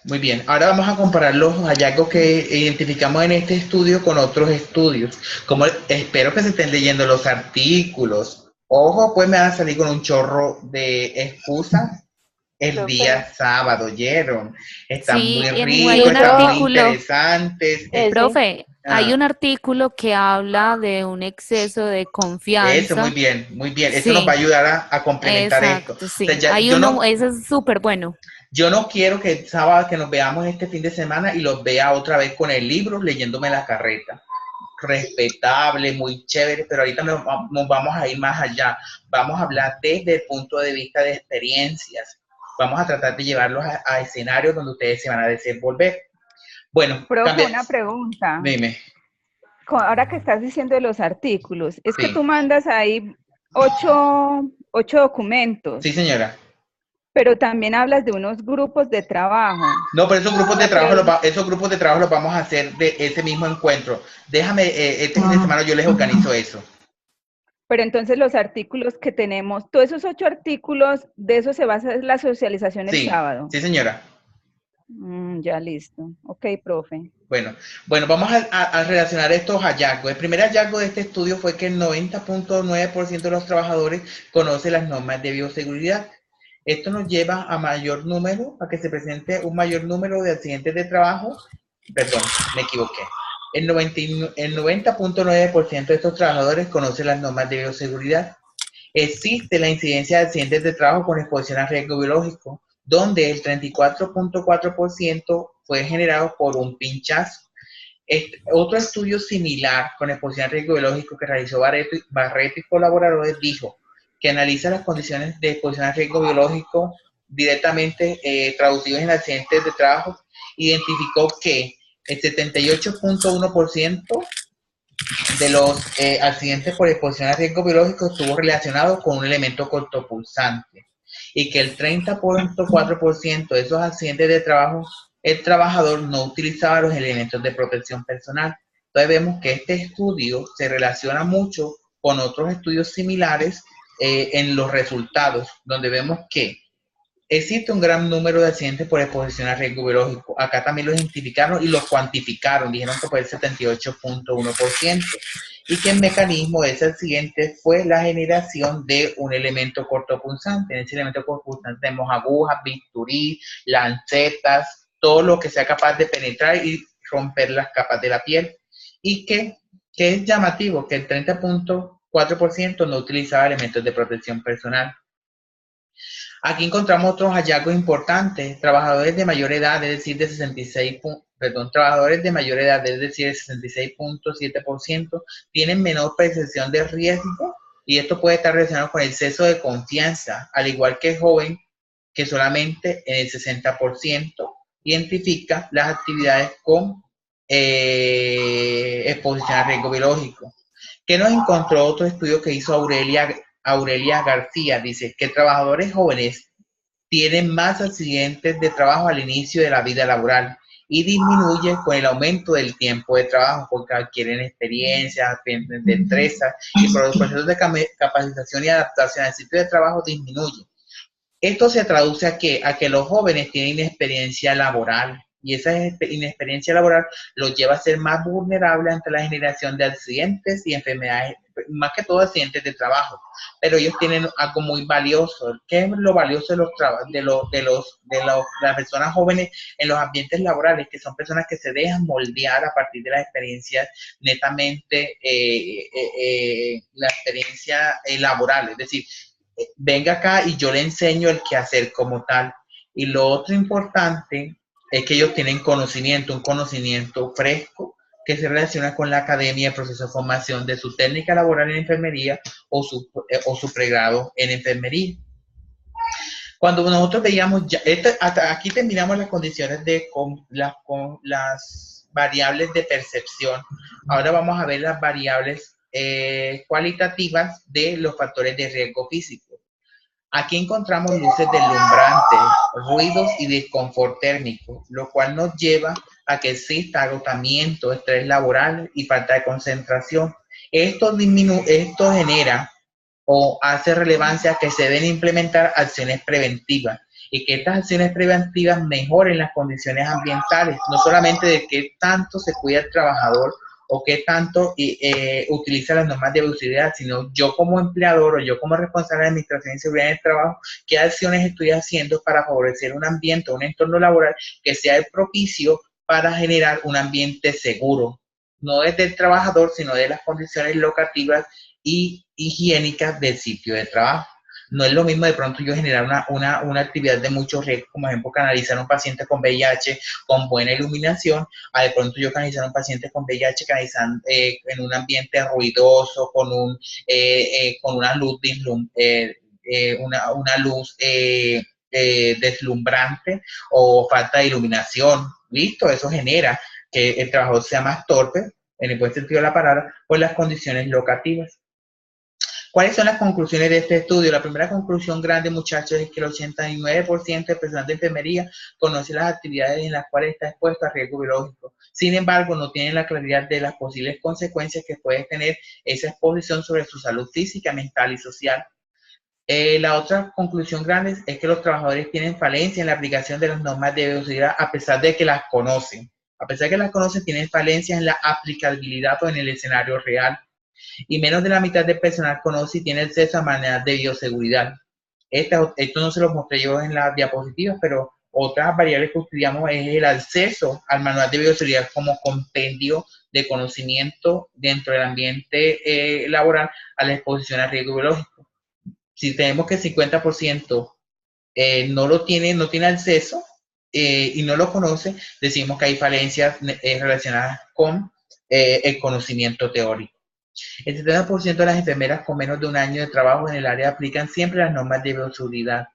A: Muy bien, ahora vamos a comparar los hallazgos que identificamos en este estudio con otros estudios. Como espero que se estén leyendo los artículos. Ojo, pues me van a salir con un chorro de excusas el día sábado, ¿oyeron? Están
G: Sí,
A: muy
G: hay
A: ricos,
G: un
A: están muy
G: artículo,
A: interesantes.
G: profe, hay
A: Ah,
G: un artículo que habla de un exceso de
A: eso, muy
G: confianza.
A: bien, muy bien. Eso nos va a
G: Sí,
A: ayudar a complementar esto.
G: exacto,
A: O sea,
G: sí. Hay uno, ese es súper bueno.
A: yo no quiero que el sábado que nos veamos este fin de semana y los vea otra vez con el libro leyéndome la carreta. Respetable, muy chévere, pero ahorita nos vamos a ir más allá. Vamos a hablar desde el punto de vista de experiencias. Vamos a tratar de llevarlos a escenarios donde ustedes se van a desenvolver. Bueno,
E: Profe, una pregunta.
A: Dime.
E: Ahora que estás diciendo de los artículos, es que
A: Sí.
E: tú mandas ahí 8 documentos.
A: Sí, señora.
E: Pero también hablas de unos grupos de trabajo.
A: No, pero esos grupos de trabajo los vamos a hacer de ese mismo encuentro. Déjame, este fin de semana yo les organizo eso.
E: Pero entonces los artículos que tenemos, todos esos 8 artículos, de eso se basa la socialización el sábado.
A: Sí, señora.
E: Ya listo. Ok, profe.
A: Bueno, vamos a relacionar estos hallazgos. El primer hallazgo de este estudio fue que el 90.9% de los trabajadores conoce las normas de bioseguridad. Esto nos lleva a que se presente un mayor número de accidentes de trabajo. Perdón, me equivoqué. El 90.9% de estos trabajadores conoce las normas de bioseguridad. Existe la incidencia de accidentes de trabajo con exposición a riesgo biológico, donde el 34.4% fue generado por un pinchazo. Otro estudio similar con exposición a riesgo biológico que realizó Barreto y colaboradores dijo que analiza las condiciones de exposición a riesgo biológico directamente traducidos en accidentes de trabajo, identificó que el 78.1% de los accidentes por exposición a riesgo biológico estuvo relacionado con un elemento cortopulsante y que el 30.4% de esos accidentes de trabajo, el trabajador no utilizaba los elementos de protección personal. Entonces vemos que este estudio se relaciona mucho con otros estudios similares en los resultados, donde vemos que existe un gran número de accidentes por exposición a riesgo biológico. Acá también los identificaron y los cuantificaron, dijeron que fue el 78.1%, y que el mecanismo de ese accidente fue la generación de un elemento cortopulsante. En ese elemento cortopulsante tenemos agujas, bisturí, lancetas, todo lo que sea capaz de penetrar y romper las capas de la piel, y que es llamativo que el 30.4% no utilizaba elementos de protección personal. Aquí encontramos otros hallazgos importantes. Trabajadores de mayor edad, es decir, trabajadores de mayor edad, es decir, el 66.7%, tienen menor percepción de riesgo, y esto puede estar relacionado con el exceso de confianza, al igual que el joven, que solamente en el 60% identifica las actividades con exposición a riesgo biológico. ¿Qué nos encontró otro estudio que hizo Aurelia García? Dice que trabajadores jóvenes tienen más accidentes de trabajo al inicio de la vida laboral y disminuye con el aumento del tiempo de trabajo, porque adquieren experiencia, aprenden destrezas, y por los procesos de capacitación y adaptación al sitio de trabajo disminuye. Esto se traduce a que los jóvenes tienen inexperiencia laboral, y esa inexperiencia laboral los lleva a ser más vulnerables ante la generación de accidentes y enfermedades, más que todo accidentes de trabajo. Pero ellos tienen algo muy valioso. ¿Qué es lo valioso de las personas jóvenes en los ambientes laborales? Que son personas que se dejan moldear a partir de las experiencias netamente, la experiencia laboral. Es decir, venga acá y yo le enseño el qué hacer como tal. Y lo otro importante es que ellos tienen un conocimiento fresco que se relaciona con la academia, el proceso de formación de su técnica laboral en enfermería o su pregrado en enfermería. Cuando nosotros veíamos, hasta aquí terminamos las condiciones con las variables de percepción. Ahora vamos a ver las variables cualitativas de los factores de riesgo físico. Aquí encontramos luces deslumbrantes, ruidos y desconfort térmico, lo cual nos lleva a que exista agotamiento, estrés laboral y falta de concentración. Esto genera o hace relevancia que se deben implementar acciones preventivas. y que estas acciones preventivas mejoren las condiciones ambientales, no solamente de qué tanto se cuida el trabajador o qué tanto utiliza las normas de bioseguridad, sino yo como empleador o yo como responsable de administración y seguridad en el trabajo, qué acciones estoy haciendo para favorecer un ambiente, un entorno laboral que sea el propicio para generar un ambiente seguro, no desde el trabajador, sino de las condiciones locativas y higiénicas del sitio de trabajo. No es lo mismo de pronto yo generar una actividad de mucho riesgo, como ejemplo canalizar a un paciente con VIH con buena iluminación, a de pronto yo canalizar a un paciente con VIH en un ambiente ruidoso, con una luz deslumbrante o falta de iluminación. Listo, eso genera que el trabajador sea más torpe, en el buen sentido de la palabra, por las condiciones locativas. ¿Cuáles son las conclusiones de este estudio? La primera conclusión grande, muchachos, es que el 89% del personal de enfermería conoce las actividades en las cuales está expuesto a riesgo biológico. Sin embargo, no tienen la claridad de las posibles consecuencias que puede tener esa exposición sobre su salud física, mental y social. La otra conclusión grande es que los trabajadores tienen falencia en la aplicación de las normas de bioseguridad a pesar de que las conocen. A pesar de que las conocen, tienen falencias en la aplicabilidad o en el escenario real. Y menos de la mitad del personal conoce y tiene acceso a maneras de bioseguridad. Esto no se lo mostré yo en las diapositivas, pero otras variables que estudiamos es el acceso al manual de bioseguridad como compendio de conocimiento dentro del ambiente laboral a la exposición a riesgo biológico. Si tenemos que el 50% no tiene acceso y no lo conoce, decimos que hay falencias relacionadas con el conocimiento teórico. El 70% de las enfermeras con menos de un año de trabajo en el área aplican siempre las normas de bioseguridad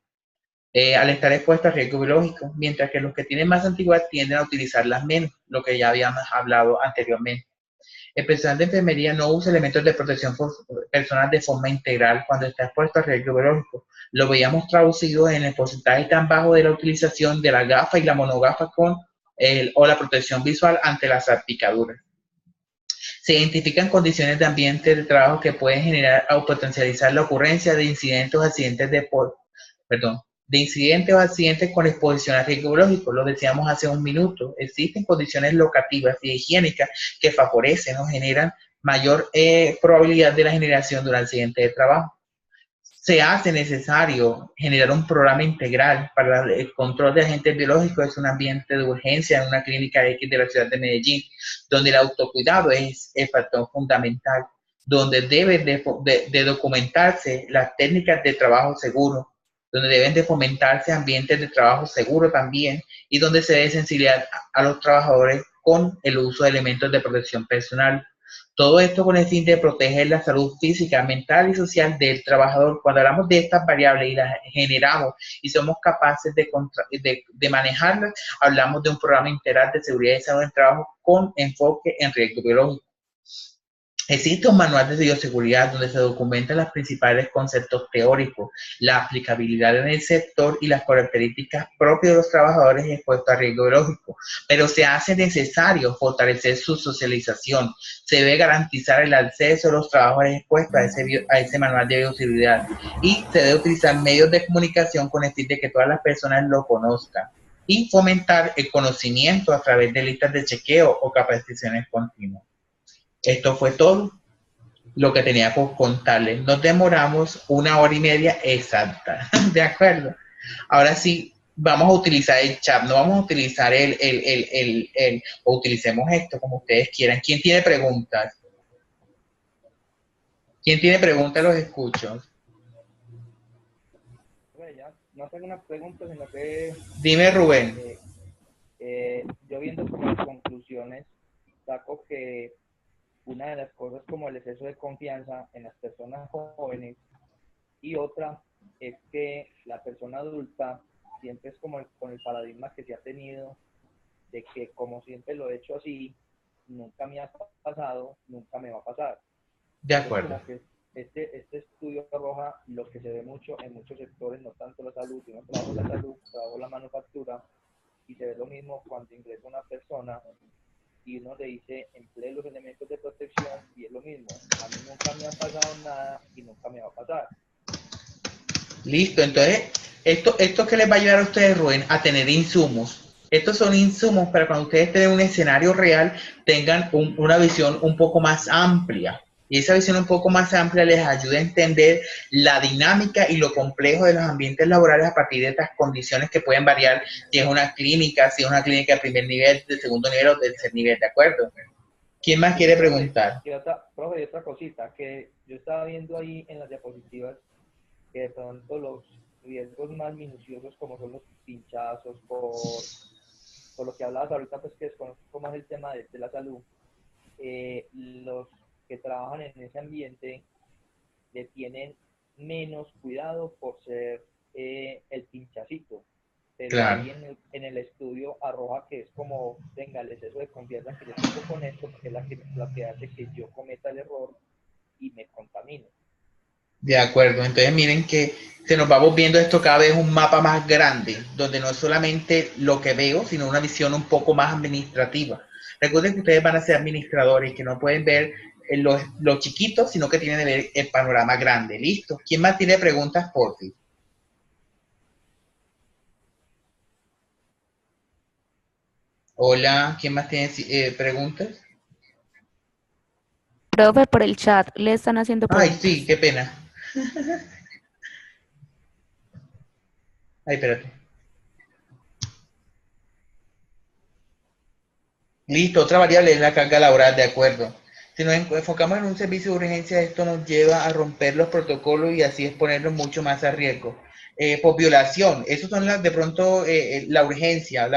A: al estar expuestas a riesgo biológico, mientras que los que tienen más antigüedad tienden a utilizarlas menos, lo que ya habíamos hablado anteriormente. El personal de enfermería no usa elementos de protección personal de forma integral cuando está expuesto a riesgo biológico. Lo veíamos traducido en el porcentaje tan bajo de la utilización de la gafa y la monogafa o la protección visual ante las salpicaduras. Se identifican condiciones de ambiente de trabajo que pueden generar o potencializar la ocurrencia de incidentes o accidentes o accidentes con exposición a riesgo biológico. Lo decíamos hace un minuto. Existen condiciones locativas y higiénicas que favorecen o generan mayor probabilidad de la generación de un accidente de trabajo. Se hace necesario generar un programa integral para el control de agentes biológicos en un ambiente de urgencia en una clínica X de la ciudad de Medellín, donde el autocuidado es el factor fundamental, donde deben de documentarse las técnicas de trabajo seguro, donde deben de fomentarse ambientes de trabajo seguro también y donde se dé sensibilidad a los trabajadores con el uso de elementos de protección personal. Todo esto con el fin de proteger la salud física, mental y social del trabajador. Cuando hablamos de estas variables y las generamos y somos capaces de manejarlas, hablamos de un programa integral de seguridad y salud en el trabajo con enfoque en riesgo biológico. Existe un manual de bioseguridad donde se documentan los principales conceptos teóricos, la aplicabilidad en el sector y las características propias de los trabajadores expuestos a riesgo biológico, pero se hace necesario fortalecer su socialización. Se debe garantizar el acceso de los trabajadores expuestos a ese manual de bioseguridad y se debe utilizar medios de comunicación con el fin de que todas las personas lo conozcan y fomentar el conocimiento a través de listas de chequeo o capacitaciones continuas. Esto fue todo lo que tenía por contarles. Nos demoramos 1 hora y media exacta, ¿de acuerdo? Ahora sí, vamos a utilizar el chat, no vamos a utilizar o utilicemos esto como ustedes quieran. ¿Quién tiene preguntas? ¿Quién tiene preguntas? Los escucho.
L: No tengo una pregunta, sino que...
A: Dime, Rubén.
L: Yo viendo como las conclusiones, saco que una de las cosas como el exceso de confianza en las personas jóvenes y otra es que la persona adulta siempre es como con el paradigma que se ha tenido de que como siempre lo he hecho así, nunca me ha pasado, nunca me va a pasar.
A: De acuerdo.
L: Este estudio arroja lo que se ve mucho en muchos sectores, no tanto la salud, sino trabajo la salud, trabajo la manufactura, y se ve lo mismo cuando ingresa una persona y uno le dice emplee los elementos de protección y es lo mismo. A mí nunca me ha pasado nada y nunca me va a pasar.
A: Listo, entonces Esto que les va a ayudar a ustedes, Rubén, a tener insumos. Estos son insumos para cuando ustedes estén en un escenario real, tengan una visión un poco más amplia. Y esa visión un poco más amplia les ayuda a entender la dinámica y lo complejo de los ambientes laborales a partir de estas condiciones que pueden variar si es una clínica, de primer nivel, de segundo nivel o de tercer nivel, ¿de acuerdo? ¿Quién más quiere preguntar?
L: Profe, y otra cosita, que yo estaba viendo ahí en las diapositivas, que de pronto los riesgos más minuciosos, como son los pinchazos, por lo que hablabas ahorita, pues que desconozco más el tema de la salud, los que trabajan en ese ambiente le tienen menos cuidado por ser el pinchacito. Pero
A: claro.
L: Ahí en el estudio arroja que es como, venga, el exceso de confianza que yo tengo con esto, porque es la que hace que yo cometa el error y me contamine.
A: De acuerdo, entonces miren que se nos va volviendo esto cada vez un mapa más grande, donde no es solamente lo que veo, sino una visión un poco más administrativa. Recuerden que ustedes van a ser administradores y que no pueden ver lo chiquito, sino que tienen que ver el panorama grande. ¿Listo? ¿Quién más tiene preguntas por ti? Hola, ¿quién más tiene preguntas?
G: Profe, por el chat le están haciendo preguntas.
A: Ay, sí, qué pena. Ay, espérate. Listo, otra variable es la carga laboral, de acuerdo. Si nos enfocamos en un servicio de urgencia, esto nos lleva a romper los protocolos y así exponernos mucho más a riesgo. Por violación, eso son de pronto la urgencia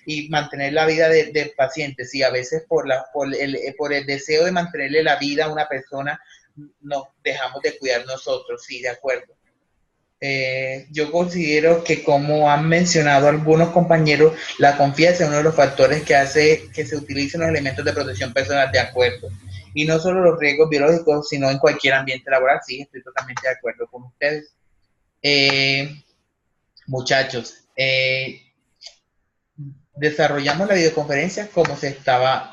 A: y mantener la vida del paciente. Sí, a veces por el deseo de mantenerle la vida a una persona, nos dejamos de cuidar nosotros, sí, de acuerdo. Yo considero que, como han mencionado algunos compañeros, la confianza es uno de los factores que hace que se utilicen los elementos de protección personal, de acuerdo. Y no solo los riesgos biológicos, sino en cualquier ambiente laboral. Sí, estoy totalmente de acuerdo con ustedes. Muchachos, desarrollamos la videoconferencia como estaba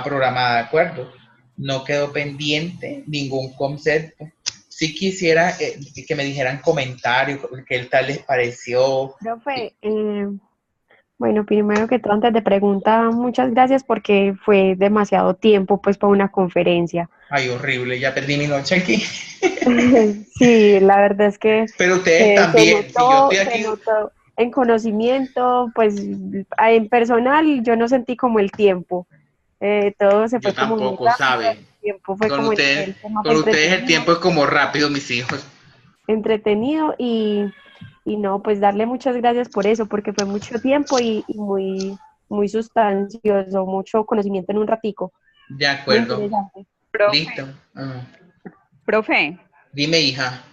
A: programada, de acuerdo. No quedó pendiente ningún concepto. Sí quisiera que me dijeran comentarios, qué tal les pareció.
C: Profe, bueno, primero que todo, antes de preguntar, muchas gracias porque fue demasiado tiempo pues para una conferencia.
A: Ay, horrible, ya perdí mi noche aquí.
C: Sí, la verdad es que
A: pero ustedes también,
C: se notó en conocimiento, pues en personal yo no sentí como el tiempo. Todo se fue
A: yo tampoco,
C: como muy rápido,
A: ¿sabe?
C: el tiempo fue
A: con
C: como
A: ustedes el tiempo es como rápido, mis hijos.
C: Entretenido y no, pues darle muchas gracias por eso, porque fue mucho tiempo y muy, muy sustancioso, mucho conocimiento en un ratico.
A: De acuerdo.
C: Muy interesante.
E: Profe,
A: listo.
E: Profe.
A: Dime, hija.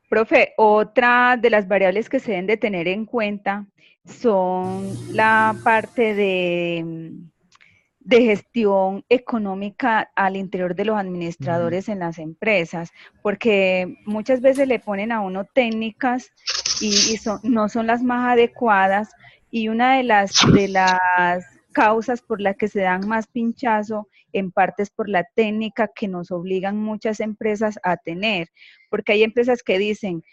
E: Profe, otra de las variables que se deben de tener en cuenta son la parte de gestión económica al interior de los administradores en las empresas, porque muchas veces le ponen a uno técnicas y no son las más adecuadas, y una de las causas por las que se dan más pinchazo en parte es por la técnica que nos obligan muchas empresas a tener, porque hay empresas que dicen,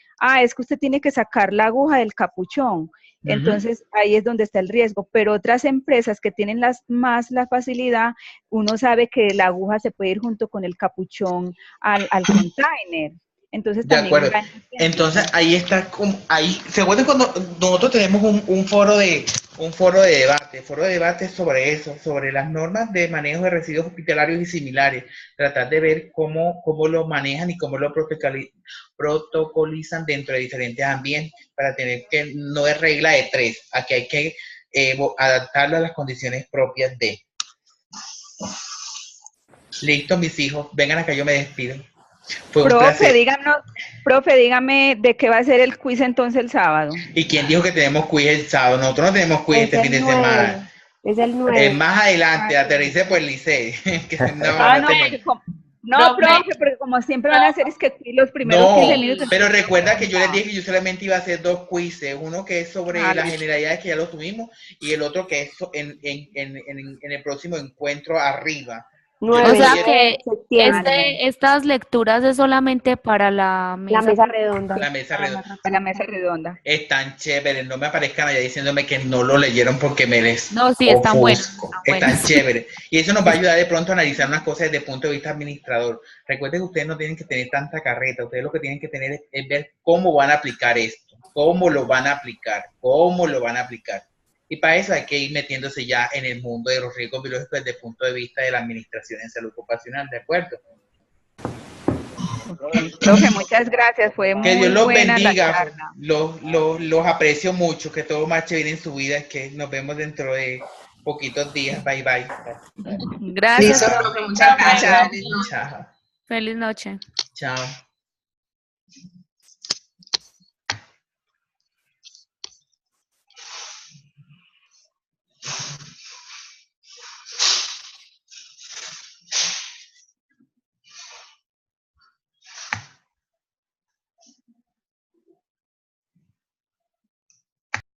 E: es que usted tiene que sacar la aguja del capuchón. Entonces, ahí es donde está el riesgo. Pero otras empresas que tienen más la facilidad, uno sabe que la aguja se puede ir junto con el capuchón al container. Entonces,
A: de
E: también
A: acuerdo. Entonces, ahí está, se acuerdan cuando nosotros tenemos un foro de debate sobre eso, sobre las normas de manejo de residuos hospitalarios y similares, tratar de ver cómo lo manejan y cómo lo protocolizan dentro de diferentes ambientes, para tener que no es regla de 3, aquí hay que adaptarlo a las condiciones propias de. Listo, mis hijos, vengan acá, yo me despido.
E: Profe, dígame de qué va a ser el quiz entonces el sábado.
A: ¿Y quién dijo que tenemos quiz el sábado? Nosotros no tenemos quiz este fin de semana.
C: Es el 9.
A: Más adelante, aterrice por el liceo.
E: No, profe, porque como siempre van a hacer es que los primeros 15 minutos.
A: Pero recuerda que yo les dije que yo solamente iba a hacer 2 quizzes, uno que es sobre las generalidades, que ya lo tuvimos, y el otro que es en el próximo encuentro arriba.
C: 9
G: sea
C: de
G: que
C: septiembre.
G: estas lecturas es solamente para la
C: La mesa
G: mesa.
C: redonda.
A: La mesa redonda.
M: Para la mesa redonda.
A: Están chéveres, no me aparezcan allá diciéndome que no lo leyeron porque me les
G: No, sí, están buenas.
A: ofusco. Están chéveres. Y eso nos va a ayudar de pronto a analizar unas cosas desde el punto de vista administrador. Recuerden que ustedes no tienen que tener tanta carreta, ustedes lo que tienen que tener es ver cómo van a aplicar esto, cómo lo van a aplicar, cómo lo van a aplicar. Y para eso hay que ir metiéndose ya en el mundo de los riesgos biológicos desde el punto de vista de la administración en salud ocupacional, ¿de acuerdo?
M: Profe, muchas gracias, fue
A: Que
M: muy
A: Dios los
M: buena la
A: bendiga,
M: charla.
A: los aprecio mucho, que todo marche bien en su vida, que nos vemos dentro de poquitos días, bye bye.
G: Gracias.
J: Listo, profe, muchas gracias.
A: Chao.
G: Feliz noche.
A: Chao.